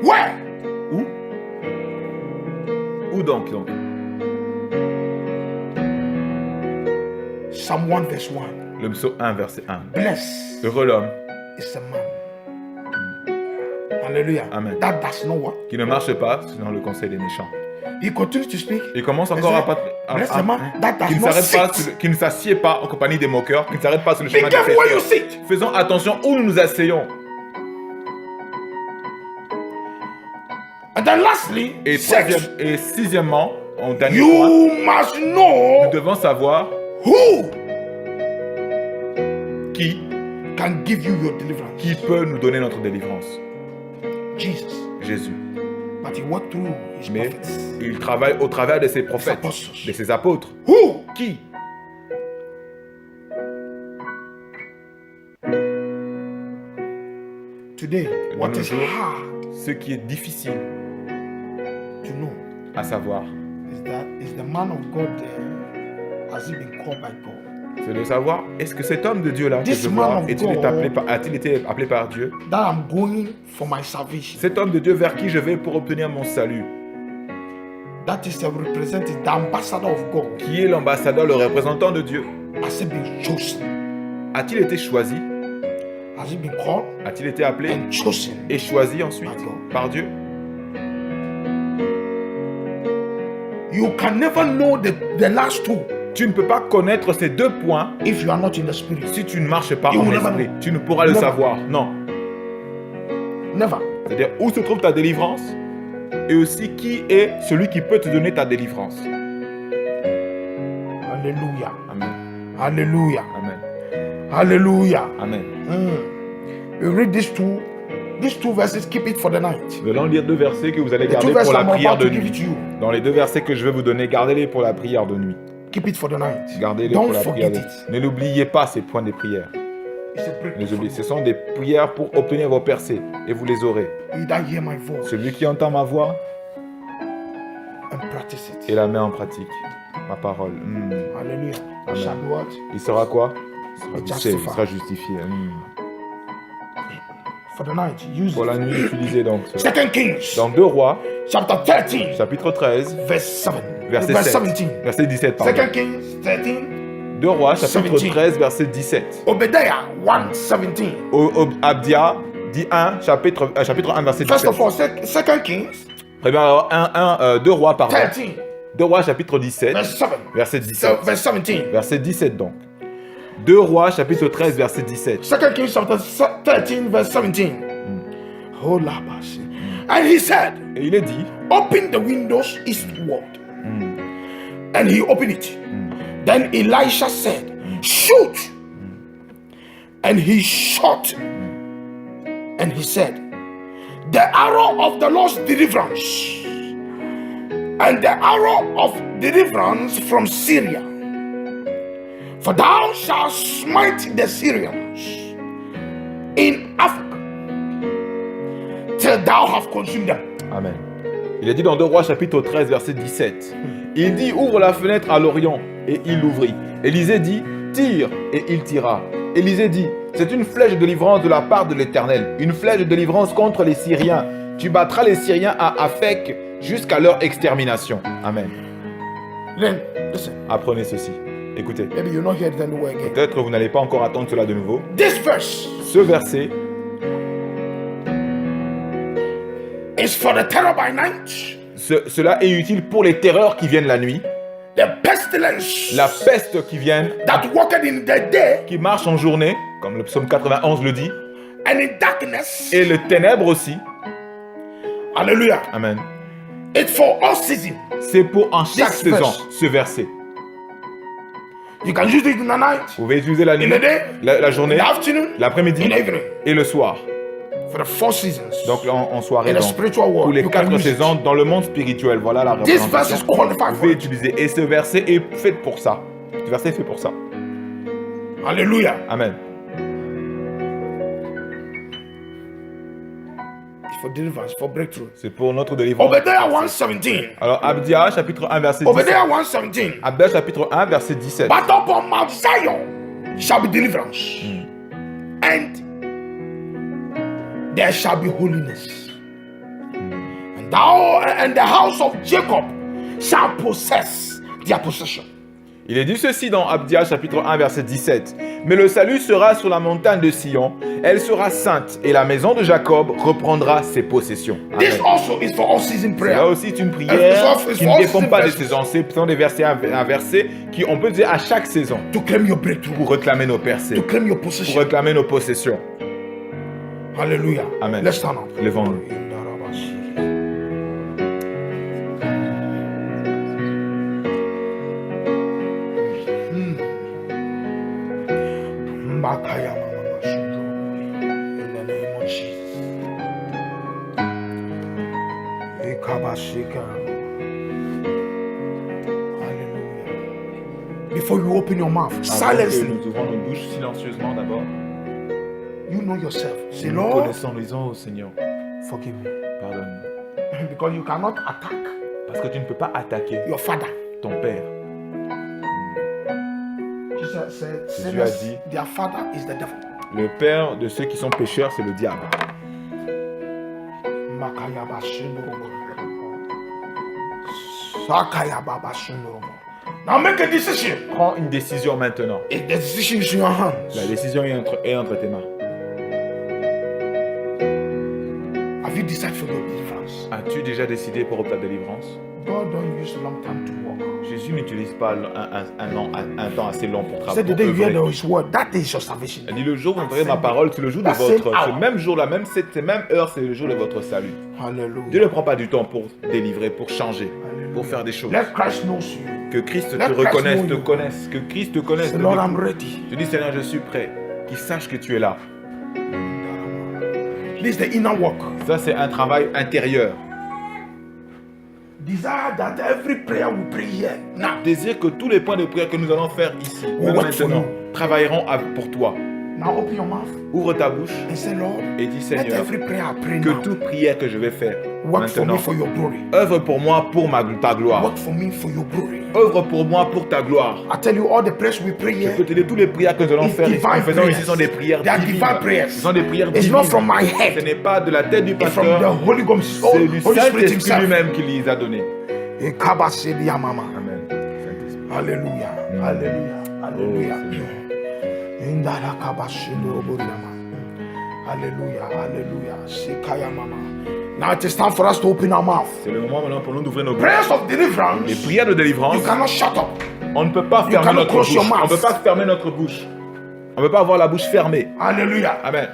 Where? Où? Où donc? Psalm 1 verse 1. Le psaume 1, verset 1. Blessed Heureux l'homme is the man. Hallelujah. Amen. That does not work. Qui ne marche pas selon le conseil des méchants. He continues to speak. Il commence encore Bless the man that qui does ne not s'arrête pas, sit. qui ne s'assied pas en compagnie des moqueurs, qui ne s'arrête pas sur le Be chemin des careful where you pécheurs. sit. Faisons attention où nous nous asseyons. And then lastly, Et, sixièmement, en dernier point, you must nous know devons savoir who qui can give you your deliverance. peut nous donner notre délivrance. Jesus. Jésus. But he worked through his Mais prophets. il travaille au travers de ses prophètes, apostles. de ses apôtres. Who? Qui? Today, Dans what nos is jours, hard ce qui est difficile to know à savoir, is the man of God there, has he been called by God? c'est de savoir, est-ce que cet homme de Dieu-là que This je man vois, of a-t-il été God- appelé par Dieu? That I'm going for my salvation. Cet homme de Dieu vers qui je vais pour obtenir mon salut, That is a representative, the ambassador of God. qui est l'ambassadeur, le représentant de Dieu, Has he been chosen? a-t-il été choisi? Has he been called A-t-il été appelé and chosen? et choisi ensuite By God. par Dieu? You can never know the last two Tu ne peux pas connaître ces deux points if you are not in the spirit. si tu ne marches pas You en will never esprit. know. Tu ne pourras le Never. savoir. Non. Never. C'est-à-dire où se trouve ta délivrance et aussi qui est celui qui peut te donner ta délivrance. Hallelujah. Amen. Hallelujah. Amen. Hallelujah. Amen. You read these two verses, keep it for the night. Nous allons lire deux versets que vous allez The garder two pour verses la I'm prière about de to give nuit. it to you. Dans les deux versets que je vais vous donner, gardez-les pour la prière de nuit. Keep it for the night. Gardez-les pour Don't la prière de forget nuit. it. Ne l'oubliez pas, ces points des prières. It's a breakthrough. Ne les oubliez. Ce sont des prières pour obtenir vos percées et vous les aurez. He that hear my voice Celui qui entend ma voix and practice it. et la met en pratique. Ma parole. Hallelujah. Amen. Shall be what? Il sera quoi? Il sera Justified. justifié. Il sera justifié. For the night, use Pour la it. nuit, utilisez donc cela. Second Kings, Dans 2 Rois, chapter 13, chapitre 13, verse 7. verset verse 7. 17. Verset 17, pardon. Second Kings 13, 2 Rois, chapitre 17. 13, verset 17. Obadiah 1, 17. Abdia dit 1, chapitre 1, verset First 17. of all, Second Kings Alors, 2 Rois, pardon. 13, 2 Rois, chapitre 17, verse 7. verset 17. Verse 17. Verset 17 donc. 2 Rois, chapitre 13, verset 17. Second Kings chapter 13, verse 17. Oh, Labash. And he said, Et il est dit, open the windows eastward. And he opened it. Then Elisha said, shoot. And he shot. And he said, the arrow of the Lord's deliverance and the arrow of deliverance from Syria. For thou shalt smite the Syrians in Africa till thou have consumed them. Amen. Il est dit dans 2 Rois, chapitre 13, verset 17. Il dit, ouvre la fenêtre à l'Orient, et il l'ouvrit. Élisée dit, tire, et il tira. Élisée dit, c'est une flèche de délivrance de la part de l'Éternel, une flèche de délivrance contre les Syriens. Tu battras les Syriens à Aphek jusqu'à leur extermination. Amen. Then, listen, Apprenez ceci. Écoutez, maybe you'll not hear it anywhere again. peut-être que vous n'allez pas encore attendre cela de nouveau. This verse Ce verset is for the terror by night, cela est utile pour les terreurs qui viennent la nuit, the pestilence la peste qui vient, that walketh in the day, qui marche en journée, comme le psaume 91 le dit, and in darkness. et le ténèbre aussi. Hallelujah. Amen. It's for all seasons. C'est pour en chaque This saison, verse. ce verset. You can use it in the night, Vous pouvez utiliser la nuit, in the day, la in journée, the afternoon, l'après-midi in the evening. et le soir. For the 4 seasons. Donc en soirée, In the donc, spiritual pour world, les you can 4 use it. saisons dans le monde spirituel. Voilà la This verse is représentation. qualified Vous for pouvez it. utiliser. Et ce verset est fait pour ça. Ce verset est fait pour ça. Hallelujah. Amen. It's for deliverance, for breakthrough. C'est pour notre délivrance. Obadiah 1:17. Alors Abdia, chapitre 1, verset 17. Obadiah 1:17. Abdia, chapitre 1, verset 17. But upon Mount Zion shall be deliverance, and there shall be holiness. And thou and the house of Jacob shall possess their possession. Il est dit ceci dans Abdia, chapitre 1, verset 17. Mais le salut sera sur la montagne de Sion, Elle sera sainte et la maison de Jacob reprendra ses possessions. Amen. This also is for all season prayer. Là aussi, c'est une prière qui ne dépend pas des saisons. C'est des versets, un verset qui, on peut dire, à chaque saison. To claim your breakthrough. Pour réclamer nos percées. To claim your Pour possession. réclamer nos possessions. Hallelujah. Amen. Let's stand up. Levons-nous. In the name of Jesus. Hallelujah. Before you open your mouth, silently, Nous ouvrons nos bouches silencieusement d'abord. you know yourself. Say, Nous Lord, connaissons-les-en au Seigneur. forgive me. Pardonne-nous. Because you cannot attack Parce que tu ne peux pas attaquer your father. ton père. Jesus said, Jésus a sinners, dit, their father is the devil. le père de ceux qui sont pécheurs, c'est le diable. Makayaba shindorobo. Sakayaba shindorobo. Now make a decision. Prends une décision maintenant. If the decision is in your hands, La décision est entre tes mains. have you decided for your deliverance? As-tu déjà décidé pour ta délivrance? God don't use long time to walk. Jésus n'utilise pas un temps assez long pour Said the travailler. day you hear His word, that is your salvation. Elle dit le jour où vous entendrez ma parole, c'est le jour de That same votre... hour. Ce même jour-là, même cette même heure, c'est le jour de votre salut. Dieu Hallelujah. ne prend pas du temps pour délivrer, pour changer, pour faire des choses. Let Christ knows you. Que Christ Let te Christ reconnaisse, know te you. connaisse, que Christ te connaisse. Say, Lord, I'm ready. Je dis Seigneur, je suis prêt. Qu'il sache que tu es là. This is the inner work. Ça, c'est un travail intérieur. Desire that every prayer we pray here now. Désire que tous les points de prière que nous allons faire ici, Oh, même what for maintenant, you? travailleront pour toi. Now open your mouth Ouvre ta bouche and say, Lord, et dis let Seigneur, every prayer I pray que now toute prière que je vais faire work for me maintenant, for your glory. œuvre pour moi pour ta gloire. Work for me for your glory. Œuvre pour moi pour ta gloire. I tell you, all the prayers we pray Je here, peux te dire, toutes les prières que nous allons It's faire ici, divine nous faisons ici prayers. sont des prières They are divines. divine prayers. Ce sont des prières It's divines. not from my Ce head, n'est pas de la tête du it's from the pasteur, Holy Ghost, c'est du Holy Spirit Saint-Esprit Himself. lui-même qui les a donnés. Ekabasedi mama. Amen. Saint-Esprit. Hallelujah. Hallelujah. Hallelujah. Seigneur. Indala kabashindo robodama. Hallelujah. Hallelujah. Sikaya mama. Now it is time for us to open our mouth. C'est le moment maintenant pour nous d'ouvrir nos bouches. Prayers of deliverance. Les prières de délivrance, You cannot shut up. on ne peut pas fermer cannot notre close bouche. your mouth. On ne peut pas fermer notre bouche. On ne peut pas avoir la bouche fermée. Hallelujah. Amen.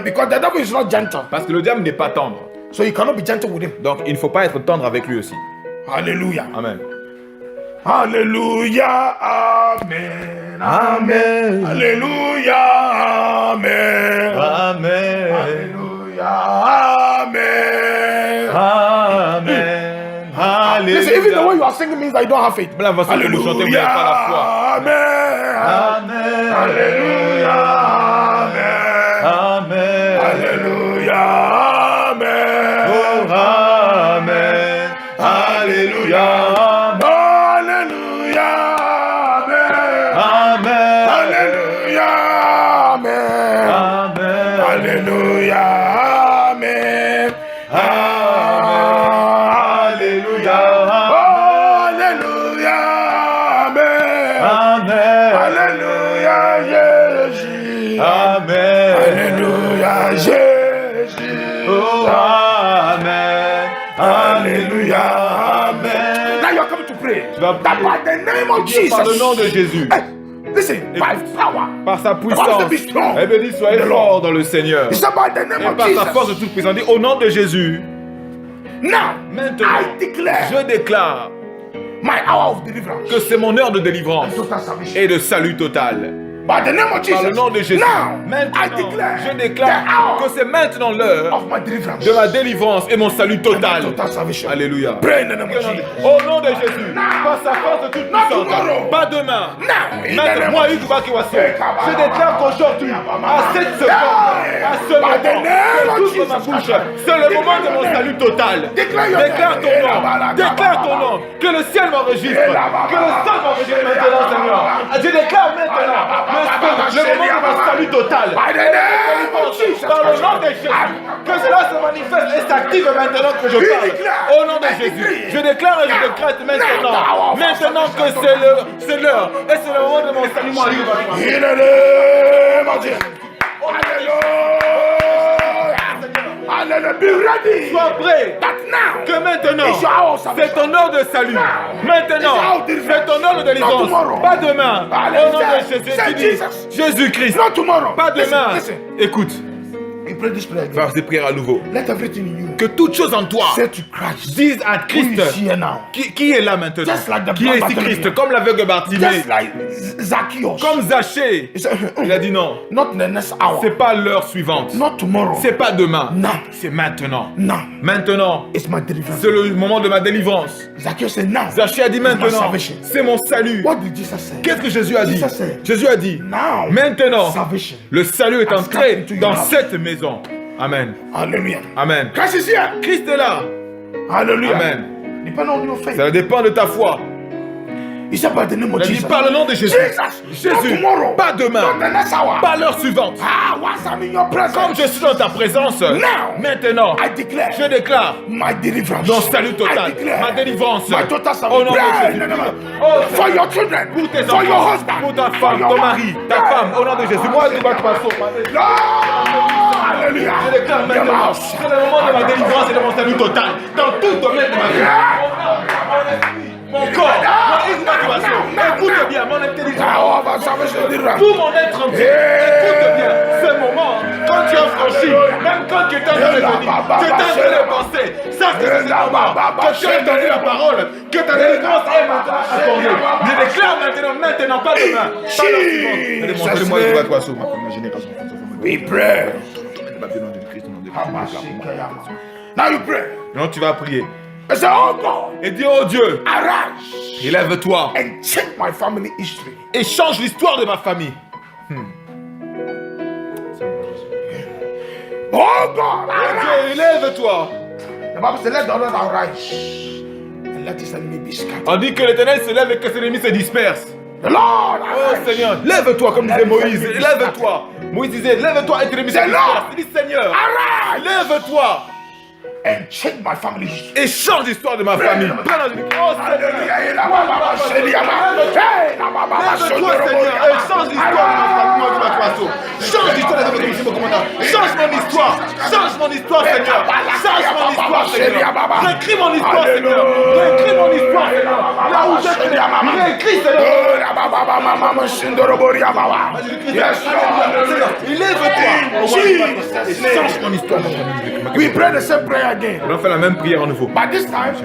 Because the devil is not gentle. Parce que le diable n'est pas tendre. So you cannot be gentle with him. Donc il ne faut pas être tendre avec lui aussi. Hallelujah. Amen. Hallelujah. Amen. Amen. Hallelujah. Amen. Amen. Hallelujah. Amen. Amen. Alléluia. Listen, even the way you are singing means that you don't have faith. La façon que vous chantez, vous n'avez pas la foi. Amen. Amen. Hallelujah. Amen. Amen. Hallelujah. Amen. Oh, amen. Alléluia. Hallelujah. Amen. Amen. Hallelujah. Amen. Amen. Hallelujah. Amen. Alléluia. Hallelujah. Amen. Amen. Alléluia, Jésus. Amen. Alléluia, Jésus. Oh, amen. Alléluia, Amen. Now you are coming to pray. Tu vas That by the name of prier Jesus. par le nom de Jésus. Hey, listen, by power. Par sa Bible puissance. be strong. Elle me dit, soyez The forts Lord. dans le Seigneur. He said by the name Et of par sa force de Jesus. toute puissance. Dit, au nom de Jésus, Now, maintenant, I declare je déclare my hour of deliverance que c'est mon heure de délivrance and total salvation. et de salut total. By the name of Jesus. Par le nom de Jésus. Now, Maintenant, I declare je déclare the hour que c'est maintenant l'heure of my deliverance de ma délivrance et mon salut and total. my total salvation. Alléluia. Pray in the name of Jesus. Au nom de Jésus, par sa force de toute Not puissance, tomorrow. pas demain. Now, in the Maintenant, name moi, of Hugues Bakiwassi, je déclare qu'aujourd'hui, à cette seconde, à ce moment, que j'ouvre ma bouche, c'est le moment de mon salut total. Déclare ton nom, déclare ton nom, que le ciel m'enregistre, que le ciel m'enregistre maintenant, Seigneur. Je déclare maintenant le moment de mon salut total. By the name of Jesus. Par le nom de Jésus, que cela se manifeste et s'active maintenant que je parle. Au nom de Jésus, je déclare et je décrète maintenant que c'est l'heure et c'est le moment de mon salut. In the name of Jesus. Hallelujah. Hallelujah. Be ready. Sois prêt. That now. Que maintenant, It's your hour of c'est salvation. ton heure de salut. Maintenant, c'est ton heure de délivrance. Pas demain. Au nom de Jésus, tu dis Jésus-Christ. Not tomorrow. Pas demain. Listen. Écoute, You pray this prayer again. faire ces prières à nouveau. Let everything in you Que toute chose en toi say to Christ. dise à Who Christ is here now? qui est là maintenant. Just like the Qui est ici blind Christ, Bartimaeus. comme l'aveugle Bartimée. Just like Zacchaeus. Comme Zachée. He said, Il a dit non. not the next hour. C'est pas l'heure suivante. Not tomorrow. C'est pas demain. Now. C'est maintenant. Now. Maintenant. It's my deliverance. C'est le moment de ma délivrance. Zacchaeus said now. Zachée a dit It's my maintenant. salvation. C'est mon salut. What did Jesus say? Qu'est-ce que Jésus a dit? Jesus said, Jésus a dit now. maintenant. Salvation. Le salut est has entré come into your dans house. cette maison. Amen. Hallelujah. Amen. Christ is here. Christ est là. Hallelujah. Amen. Depend on your faith. Ça dépend de ta foi. He said by the name of Il a dit Jesus. par le nom de Jésus. Jesus. Not Jésus. tomorrow. Pas demain. Not the next hour. Pas l'heure suivante. Ah, once I'm in your presence. Comme je suis dans ta présence, Now. maintenant, I declare je déclare my deliverance. mon salut I total, declare ma délivrance. my total Au nom de salvation. Jésus. Oh, for your children. Pour tes For your enfants, husband. pour ta for femme, your ton wife. mari, ta femme, au nom de Jésus. Moi, je dois te passer. Hallelujah. Je déclare maintenant, c'est le moment de ma délivrance et de mon salut total dans tout domaine de ma vie. Mon corps, mon motivation, écoute bien, mon intelligence, tout mon être entier, écoute bien, ce moment, quand tu as franchi, même quand tu es en train de venir, tu es en train de penser, sache que c'est ce moment, que tu as entendu la parole, que ta délivrance est maintenant accordée. Je déclare maintenant, pas demain, pas la suivante. We pray. Now you pray. Non, tu vas prier. I say, oh God, Et dis, oh Dieu, arise élève-toi and change my family history. et change l'histoire de ma famille. Oh God, arise. Dieu, élève-toi. The Bible says, let the Lord arise and let his enemy be scattered. On dit que l'Éternel se lève et que ses ennemis se dispersent. The Lord Oh arise. Seigneur, lève-toi comme disait Moïse, lève-toi. Moïse disait, lève-toi et tes ennemis se dispersent. Il dit, Seigneur, Arise lève-toi and change my family history. et change l'histoire de ma famille. Prends dans une... Oh Seigneur, lève-toi Seigneur et change l'histoire de ma famille, de ma façon. Change l'histoire de ma famille, mon commandant. Change mon histoire Seigneur. Change mon histoire Seigneur. Réécris mon histoire Seigneur. Réécris mon histoire Seigneur. Là où j'ai fait, réécris Seigneur. Yes, Seigneur, élève-toi et change mon histoire de ma famille. we pray the same prayer again. On fait la même prière à nouveau. But this time,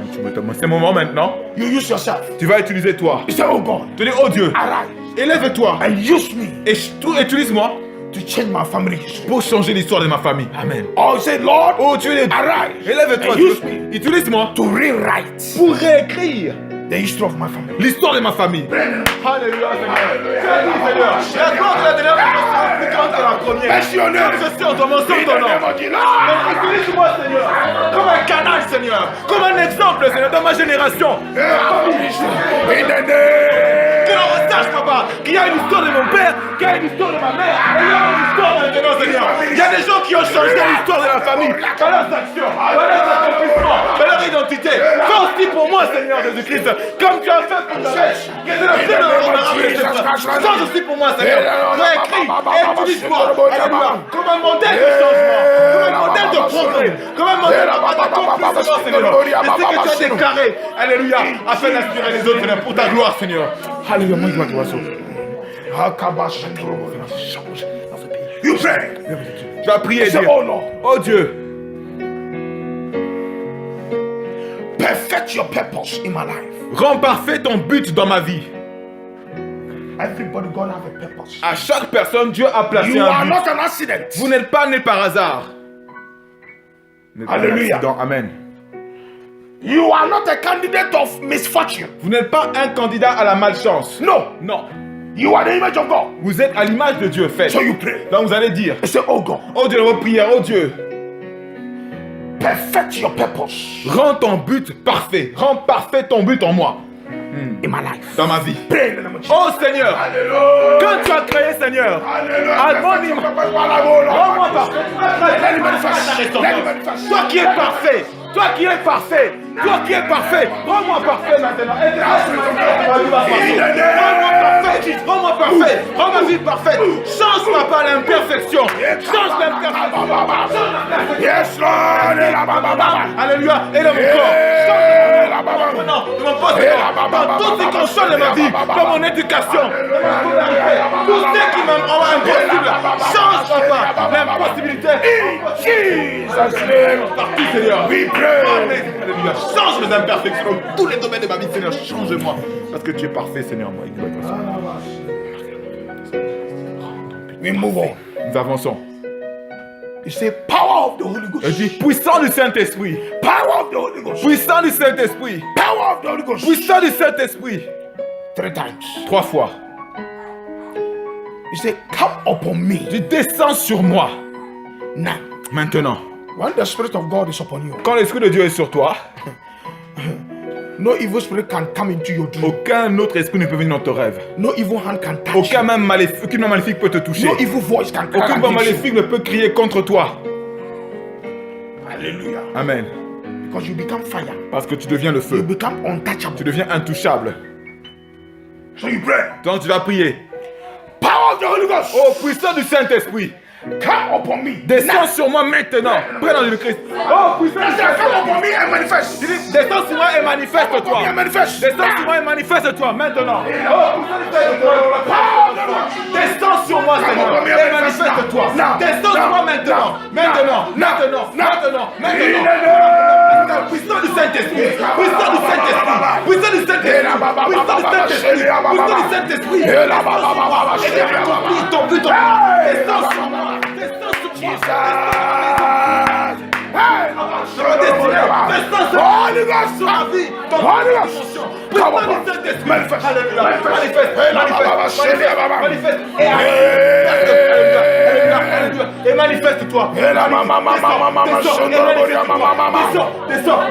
C'est le moment maintenant. you use yourself. Tu vas utiliser toi. You say, oh God, Tu dis, oh Dieu, arise élève-toi and use me et utilise-moi to change my family history. pour changer l'histoire de ma famille. Amen. Or say, Lord, Oh Dieu, arise élève-toi, and Dieu. use me Utilise-moi to rewrite pour réécrire the history of my family. l'histoire de ma famille. Alléluia, Seigneur. Tu as dit, Seigneur, la gloire de la dernière personne est plus grande que la première. Missionnaire. Je sais en ton nom, sans In ton the nom. name of the Lord. Mais utilise-moi, Seigneur, comme un canal, Seigneur, comme un exemple, Seigneur, dans ma génération. In the name. Que l'on sache, papa, qu'il y a une histoire de mon père, qu'il y a une histoire de ma mère, et il y a une histoire maintenant, Seigneur. Il y a des gens qui ont changé l'histoire de la famille, par leurs actions, par leurs accomplissements, par leur identité. Fais aussi pour moi, Seigneur Jésus-Christ, comme tu as fait pour ta mère, qui était le plus honorable. Change aussi pour moi, Seigneur. Réécris et utilise-moi, alléluia, comme un modèle de changement, comme un modèle de progrès, comme un modèle d'accomplissement, Seigneur. Et c'est que tu as déclaré, alléluia, afin d'inspirer les autres, Seigneur, pour ta gloire, Seigneur. Alléluia, moi, je vois ça. You pray. Tu vas prier et Say, dire, oh Lord, oh Dieu, perfect your purpose in my life. rends parfait ton but dans ma vie. Everybody gonna have a purpose. À chaque personne, Dieu a placé You un are but. not an accident. Vous n'êtes pas né par hasard. Vous n'êtes pas un Alléluia. accident. Amen. You are not a candidate of misfortune. Vous n'êtes pas un candidat à la malchance. No. Non. You are the image of God. Vous êtes à l'image de Dieu fait. So you pray. Donc vous allez dire, You say, oh God, oh Dieu, votre prière, oh Dieu, perfect your purpose rends ton but parfait. Rends parfait ton but en moi, in my life. dans ma vie. Pray in the name of Jesus. Oh Seigneur, Hallelujah. quand tu as créé Seigneur, Hallelujah. à mon image, rends-moi parfait. Let it manifest. Let it manifest. Toi qui es parfait, toi qui es parfait, toi qui es parfait, rends-moi parfait maintenant. Rends-moi parfait, rends ma vie parfaite. Change-moi par l'imperfection. Change l'imperfection. Yes, Lord. Alléluia. Et dans mon corps. Change de mon poste. Dans tout ce qu'on change de ma vie. Dans mon éducation. Dans ma scolarité. Tout ce qui m'a impossible. Change, papa. L'impossibilité. Jesus' name. Partout, Seigneur. We pray. Alléluia. Change mes imperfections dans tous les domaines de ma vie, Seigneur. Change-moi. Parce que tu es parfait, Seigneur. Moi, We move on. nous avançons. You say power of the Holy Je Ghost. dis puissant du Saint-Esprit. Power of the Holy Ghost. Puissant du Saint-Esprit. Power of the Holy Ghost. Puissant du Saint-Esprit. 3 times. 3 fois. You say, come upon me Tu descends sur moi. now. Maintenant. When the Spirit of God is upon you, Quand l'Esprit de Dieu est sur toi, no evil spirit can come into your dream. aucun autre esprit ne peut venir dans ton rêve. No evil hand can touch Aucune you. main maléfique peut te toucher. No evil voice can cry Aucune voix against you. maléfique ne peut crier contre toi. Hallelujah. Amen. Because you become fire. Parce que tu deviens le You feu. become untouchable. Tu deviens intouchable. So you pray. Donc tu vas prier. Power of the Holy Ghost. Oh, puissant du Saint-Esprit. Come upon me. Descends sur moi maintenant. Près dans le Christ. Oh, puissant du Say, come Saint-Esprit. upon me and manifest. Descends sur moi et manifeste-toi. Yeah, manifest. Descends sur moi et manifeste-toi maintenant. Oh, puissant du Saint-Esprit. Descends sur moi, Seigneur, et manifeste-toi. Descends sur moi maintenant. Maintenant. Puissant du Saint-Esprit. Puissant du Saint-Esprit. Puissant du Saint-Esprit. Puissant du Saint-Esprit. Puissant du Saint-Esprit. Et accomplis ton but. Descends sur moi. Descends sur moi. Sur le destiné. Descends sur Holy Ghost. ma vie. Ton Holy Ghost. dimension. Come Puissant upon. du Saint-Esprit. Manifeste. Alléluia. Manifeste. Manifeste. Et manifeste-toi. Descends.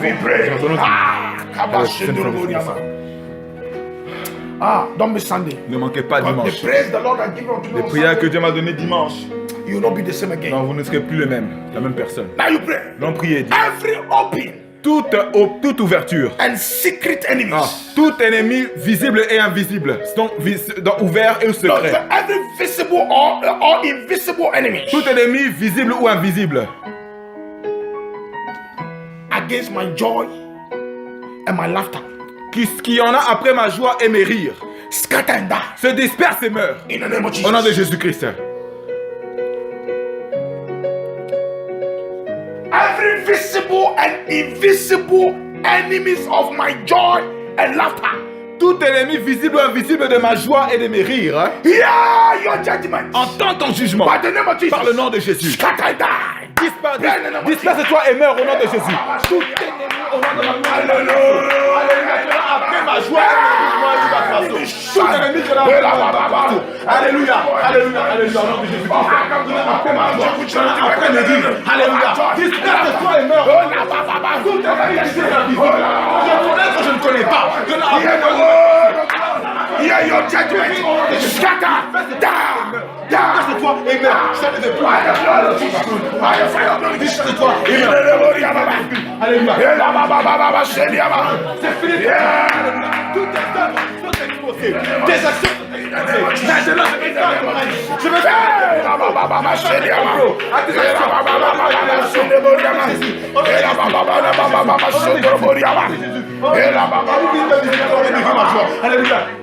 We pray. Don't be Sunday. Ne manquez pas The dimanche. praise the Lord has given unto Les us. prières que Dieu m'a données dimanche. You will not be the same again. Non, vous ne serez plus la même personne. Now you pray. Non, priez. Dieu. Every open Toute ouverture. and secret enemies. Tout ennemi visible et invisible. Donc, ouvert et No, secret. every visible or invisible enemy Tout ennemi visible ou invisible. against my joy and my laughter. Qui en a après ma joie et mes rires. Scatter and die Se disperse et meurt. in the name of Au nom de Jesus. Jésus-Christ. Every visible and invisible enemies of my joy and laughter. Tout ennemi visible ou invisible de ma joie et de mes rires. Hear your judgment. Entends ton jugement. By the name of Jesus. Par le nom de Jésus. Scatter and die. Disperse-toi et meurs au nom de Jésus. Tout ennemi au nom de ma Alléluia. Après ma joie et mes rires, tout ennemi que là. Alléluia. Au nom de Jésus. Après ma joie, après mes rires. Alléluia. Disperse-toi et meurs. Tout ennemi visible et invisible. Je connais que je ne connais pas. Hear your judgment. Scatter. Die. Disperse-toi et meurs. Ça ne veut plus. Disperse-toi et meurs. Alléluia. C'est fini. Tout est œuvre sont exposées. Tes actions sont exposées. Maintenant, je vais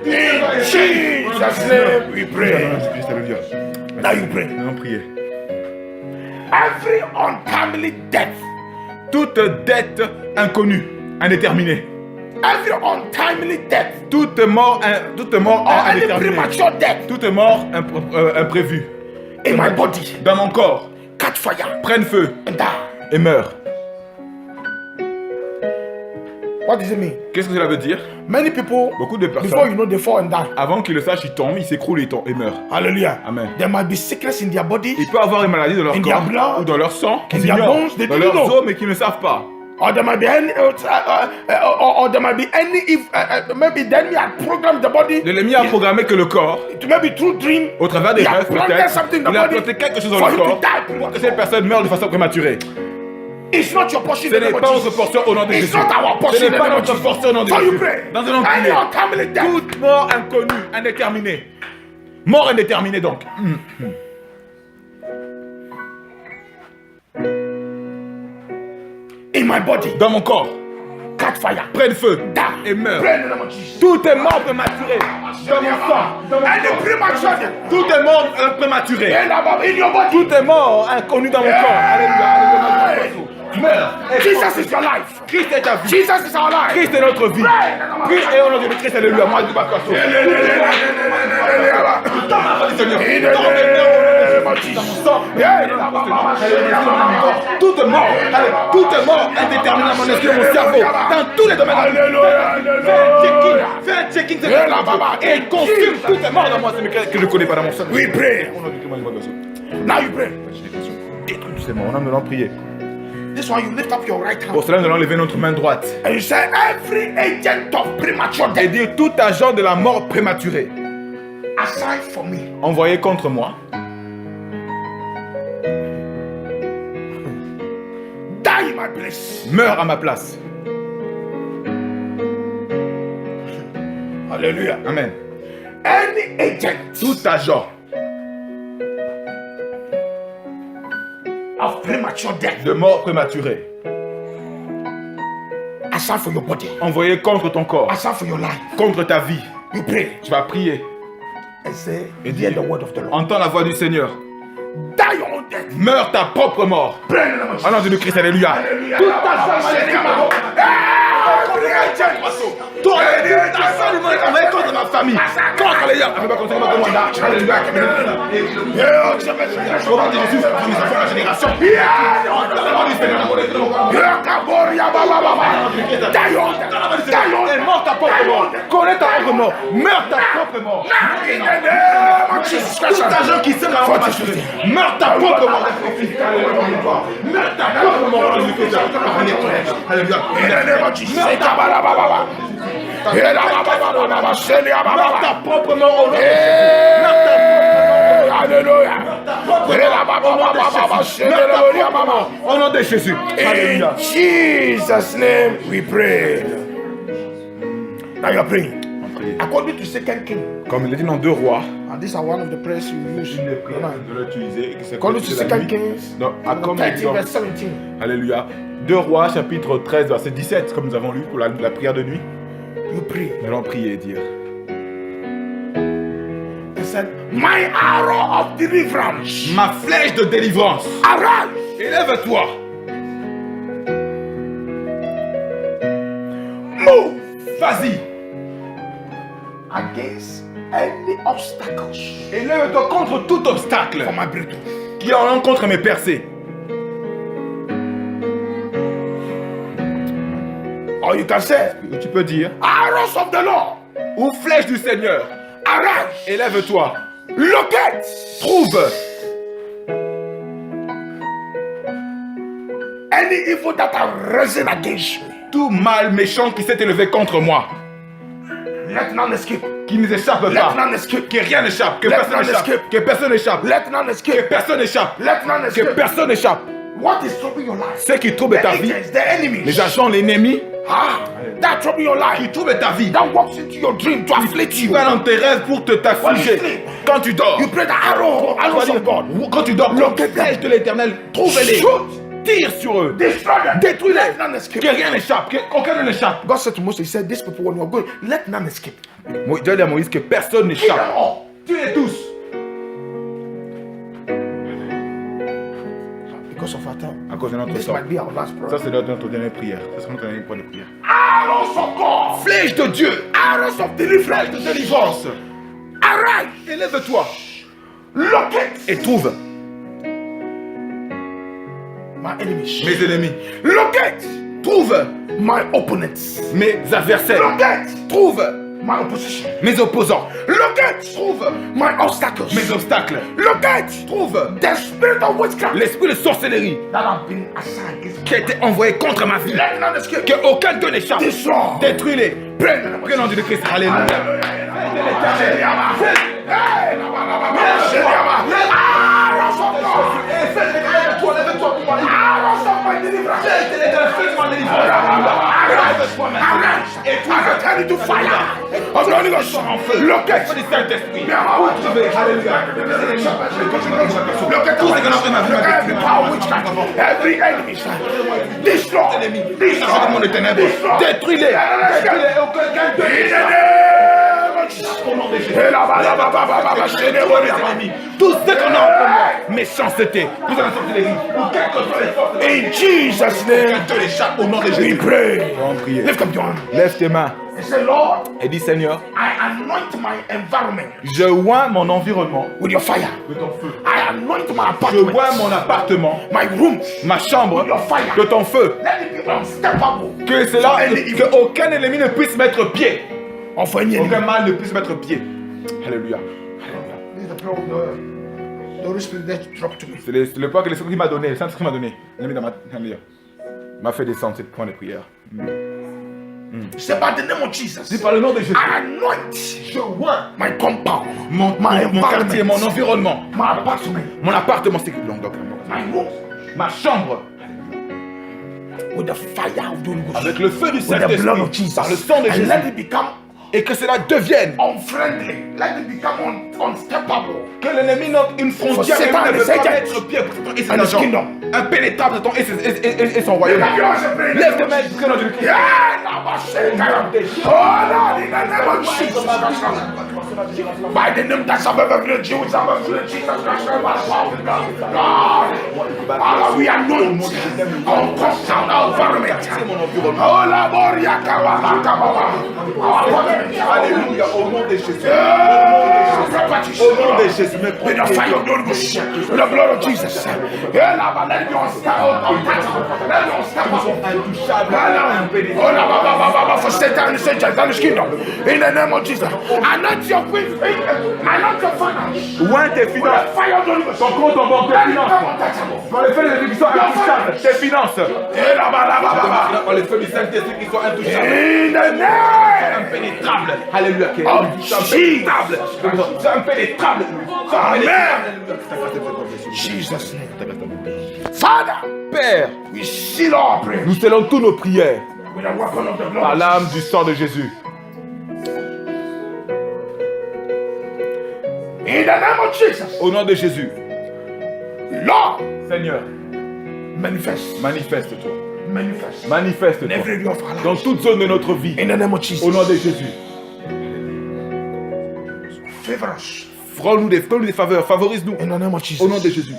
In Jesus' name we pray. Now you pray. Nous prions. Every untimely death, Toute dette inconnue, indéterminée. every untimely death, Toute mort any indéterminée. premature death Toute mort imprévue. in my body, Dans mon corps, catch fire prenne feu and die. et meurt. What does it mean? Qu'est-ce que cela veut dire? Many people, Beaucoup de before personnes, you know, they fall and die. avant qu'ils le sachent, ils tombent, ils s'écroulent et meurent. Hallelujah. Amen. There might be sickness in their body, Il peut avoir une maladie dans leur In corps their blood, ou dans leur sang, qu'ils in their ignorent, bones, they dans didn't leurs know. os, mais qu'ils ne savent pas. or there might be any, or there might be any. If maybe the enemy had programmed the body, L'ennemi a programmé que le corps, to maybe through dream, au travers des he had rêves planted peut-être, something in il a the body planté quelque chose dans for le him to corps die. pour que cette personne meure de façon prématurée. It's not your portion. Ce in the n'est name pas of notre Jesus. portion au nom de It's Jésus. not our Ce portion. n'est in the pas name of notre Jesus. portion au nom de So you Jésus. pray. Dans un nom Any prière. untimely death, Toute mort inconnue, indéterminée. Mort indéterminée donc. In my body. Dans mon corps. Catch fire. Près de feu. Die. Et meurt. Pray in the name of Jesus. Tout est mort prématuré. Dans mon sang. Dans mon And the corps. premature death. Tout est mort prématuré. In your body. Tout est mort inconnu dans mon corps. Alléluia. Alléluia. Meurs. Jesus is your life. Christ est ta vie. Jesus is our life. Christ est notre vie. Prie et au nom de Christ, alléluia. Moi, je ne dis pas quoi. In the name of Jesus. Tout est mort. Allez, tout est mort indéterminé dans mon esprit, mon cerveau, dans tous les domaines. Fais un checking. Et consume. Tout est mort dans moi. C'est que je ne connais pas dans mon sang. We pray. Now you pray. Détruis tous ces morts. On a prié. This one you lift up your right hand. Pour cela, nous allons lever notre main droite. And you say every agent of premature Et death dire tout agent de la mort prématurée aside for me. envoyé contre moi. Die in my place. Meurt à ma place. Hallelujah. Amen. Any agent Tout agent of premature death de mort prématurée aside for your body, envoyé contre ton corps, aside for your life, contre ta vie. you pray Tu vas prier and say, et hear dire, the word of the Lord. entends la voix du Seigneur. Die your own death. Meurs ta propre mort. Pray in the name of Au nom de Christ, alléluia. Tout agent Every agent. Tout agent du monde est envoyé contre ma famille, contre les gens. Alléluia. Au nom de Jésus, nous avons la génération. Et mort ta propre mort. Connais ta propre mort. Meurs ta propre mort. Tout agent qui sème la mort prématurée. Meurs ta propre mort. Meurs ta propre mort. Alléluia. Meurs ta propre mort au nom de Jésus. Meurs ta propre mort. Au nom de Jésus. Alléluia. In Jesus' name we pray. Now you are praying. According to 2 Kings. Comme il est dit dans 2 Rois, And these are one of the prayers you use. de l'utiliser. According to 2 Kings, Non, comme 13 verse 17. Alléluia. 2 Rois, chapitre 13, verset 17, comme nous avons lu pour la prière de nuit. You pray. Nous allons prier et dire. He said, my arrow of deliverance, Ma flèche de délivrance, arise, élève-toi, move vas-y, against any obstacles élève-toi contre tout obstacle for my breakthrough. qui en contre mes percées. Or you can say, Ou tu peux dire, arrows of the Lord, ou flèche du Seigneur, arise, élève-toi, locate, trouve any evil that are risen against me. tout mal méchant qui s'est élevé contre moi, Let none escape. qui ne s'échappe Let pas, none escape. que rien n'échappe, que Let personne none n'échappe, escape. que personne n'échappe, Let none que escape. personne n'échappe, Let none que escape. personne n'échappe. What is troubling your life? Ce qui trouble The ta vie, agents, the enemies. les agents, l'ennemi, That trouble your life. qui trouble ta vie, That walks into your dream to afflict you. va dans tes rêves pour te t'affliger. Quand tu dors, You pray the arrows of God. quand tu dors, Locate them. flèche de l'éternel, trouve-les, Shoot. tire sur eux, Destroy them. détruis-les, Let none escape. que rien n'échappe, qu'aucun n'échappe. God said to Moses, he said, these people when you are going, let none escape. Dieu a dit à Moïse que personne Kill n'échappe. them all. Tuez-les tous. Because of our time. À cause de notre This sang. might be our last Ça, prayer. c'est notre dernière prière. Ça sera notre dernier point de prière. Arrows of God. Flèche de Dieu, Arrows of deliverance. flèche de délivrance, Arise. élève-toi Locate et trouve my enemies. mes ennemis. Locate Trouve my opponents. mes adversaires. Locate Trouve my opposition. mes opposants. Locate Trouve my obstacles. mes obstacles. Locate Trouve the spirit of witchcraft l'esprit de sorcellerie that have been assigned against qui a été envoyé contre ma vie. me. Let none escape. Que aucun d'eux n'échappe. Destroy. Détruis-les. Pray in the name of Prenons du Christ. Alléluia. Arrows of God. Arrows of my deliverance. Arise. I return it to fire. of the Holy Ghost. Locate. Feu du Saint-Esprit. Locate. Locate every power of witchcraft. Every enemy. Destroy. Mon ténèbres. Détruis-les. Au nom de Jésus. Tout ce qu'on a en commun, méchanceté, vous allez sortir les livres. In Jesus' name, Les chats au nom de we Jésus. pray. On prie. Lift up your hand. Lève tes mains And say, Lord, et dis Seigneur, I anoint my environment je oins mon environnement with your fire. de ton feu. I anoint my Je apartment, oins mon appartement, my room, ma chambre de ton feu. let it be unsteppable. Que cela, que aucun ennemi ne puisse mettre pied. Enfin, any enemy. Aucun mal ne puisse mettre pied. Alléluia. This is the prayer of the Holy Spirit that dropped to me. C'est le point que l'Esprit m'a donné, le Saint-Esprit m'a donné. Il l'a mis dans ma. Alléluia. M'a fait descendre ce point de prière. Say by the name of Jesus, Dis par le nom de Jésus. I anoint Je oins my compound, mon quartier, mon environnement, my apartment, mon appartement, c'est long, my room ma chambre, with the fire of the Holy Ghost, avec le feu du with the blood of Saint-Esprit, Jesus, par le sang de and Jésus, let it become et que cela devienne, unfriendly, let it become unsteppable. que l'ennemi n'offre une frontière For et Satan ne and peut pas Satan mettre pied pour Satan et ses and his agents. kingdom. Impénétrable Satan et son royaume. Lève tes mains, prie au nom de Christ. Yeah, oh Lord, in the name of Jesus Christ. By the name that's above every Jew, it's above every Jesus Christ. God, Father, we anoint our compound, our environment. Oh Lord, Alléluia, au nom de Jésus. Au Au nom de Jésus, mais with the fire of the Holy Ghost, with the blood of Jesus. Yeah, Lord, let it be unstoppable. Let it be unstoppable. For Satan and Satan and his kingdom. In the name of Jesus. Anoint your queen. Anoint your finance. Oint tes finances, Fire of the Holy Ghost. ton compte en banque, tes Let it finances. become untouchable. Dans les feux des esprits qui sont intouchables, tes finances. In Dans les feux du Saint-Esprit qui sont intouchables. the name Impénétrable. Alléluia. of Impénétrable. Jesus. C'est impénétrable. Jesus' name. Father, Père, we seal our prayers nous scellons tous nos prières with the weapon of the par blood. l'âme du sang de Jésus. In the name of Jesus. Au nom de Jésus. Lord, Seigneur, manifest. manifeste-toi. Manifest. In Manifeste-toi every area of our dans lives. toute zone de notre vie. In the name of Jesus. Au nom de Jésus. Favor us. Fais-nous des faveurs. Favorise-nous. In the name of Jesus. Au nom de Jésus.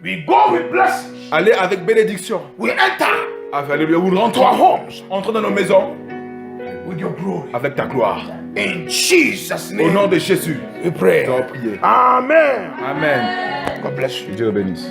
We go with blessings. Allez avec bénédiction. We enter Alléluia. Nous to our rentrons. homes Entrons dans nos maisons with your glory. avec ta gloire. In Jesus' Au nom name, de Jésus. we pray. Nous allons prier. Amen. Amen. God bless you. Que Dieu le bénisse.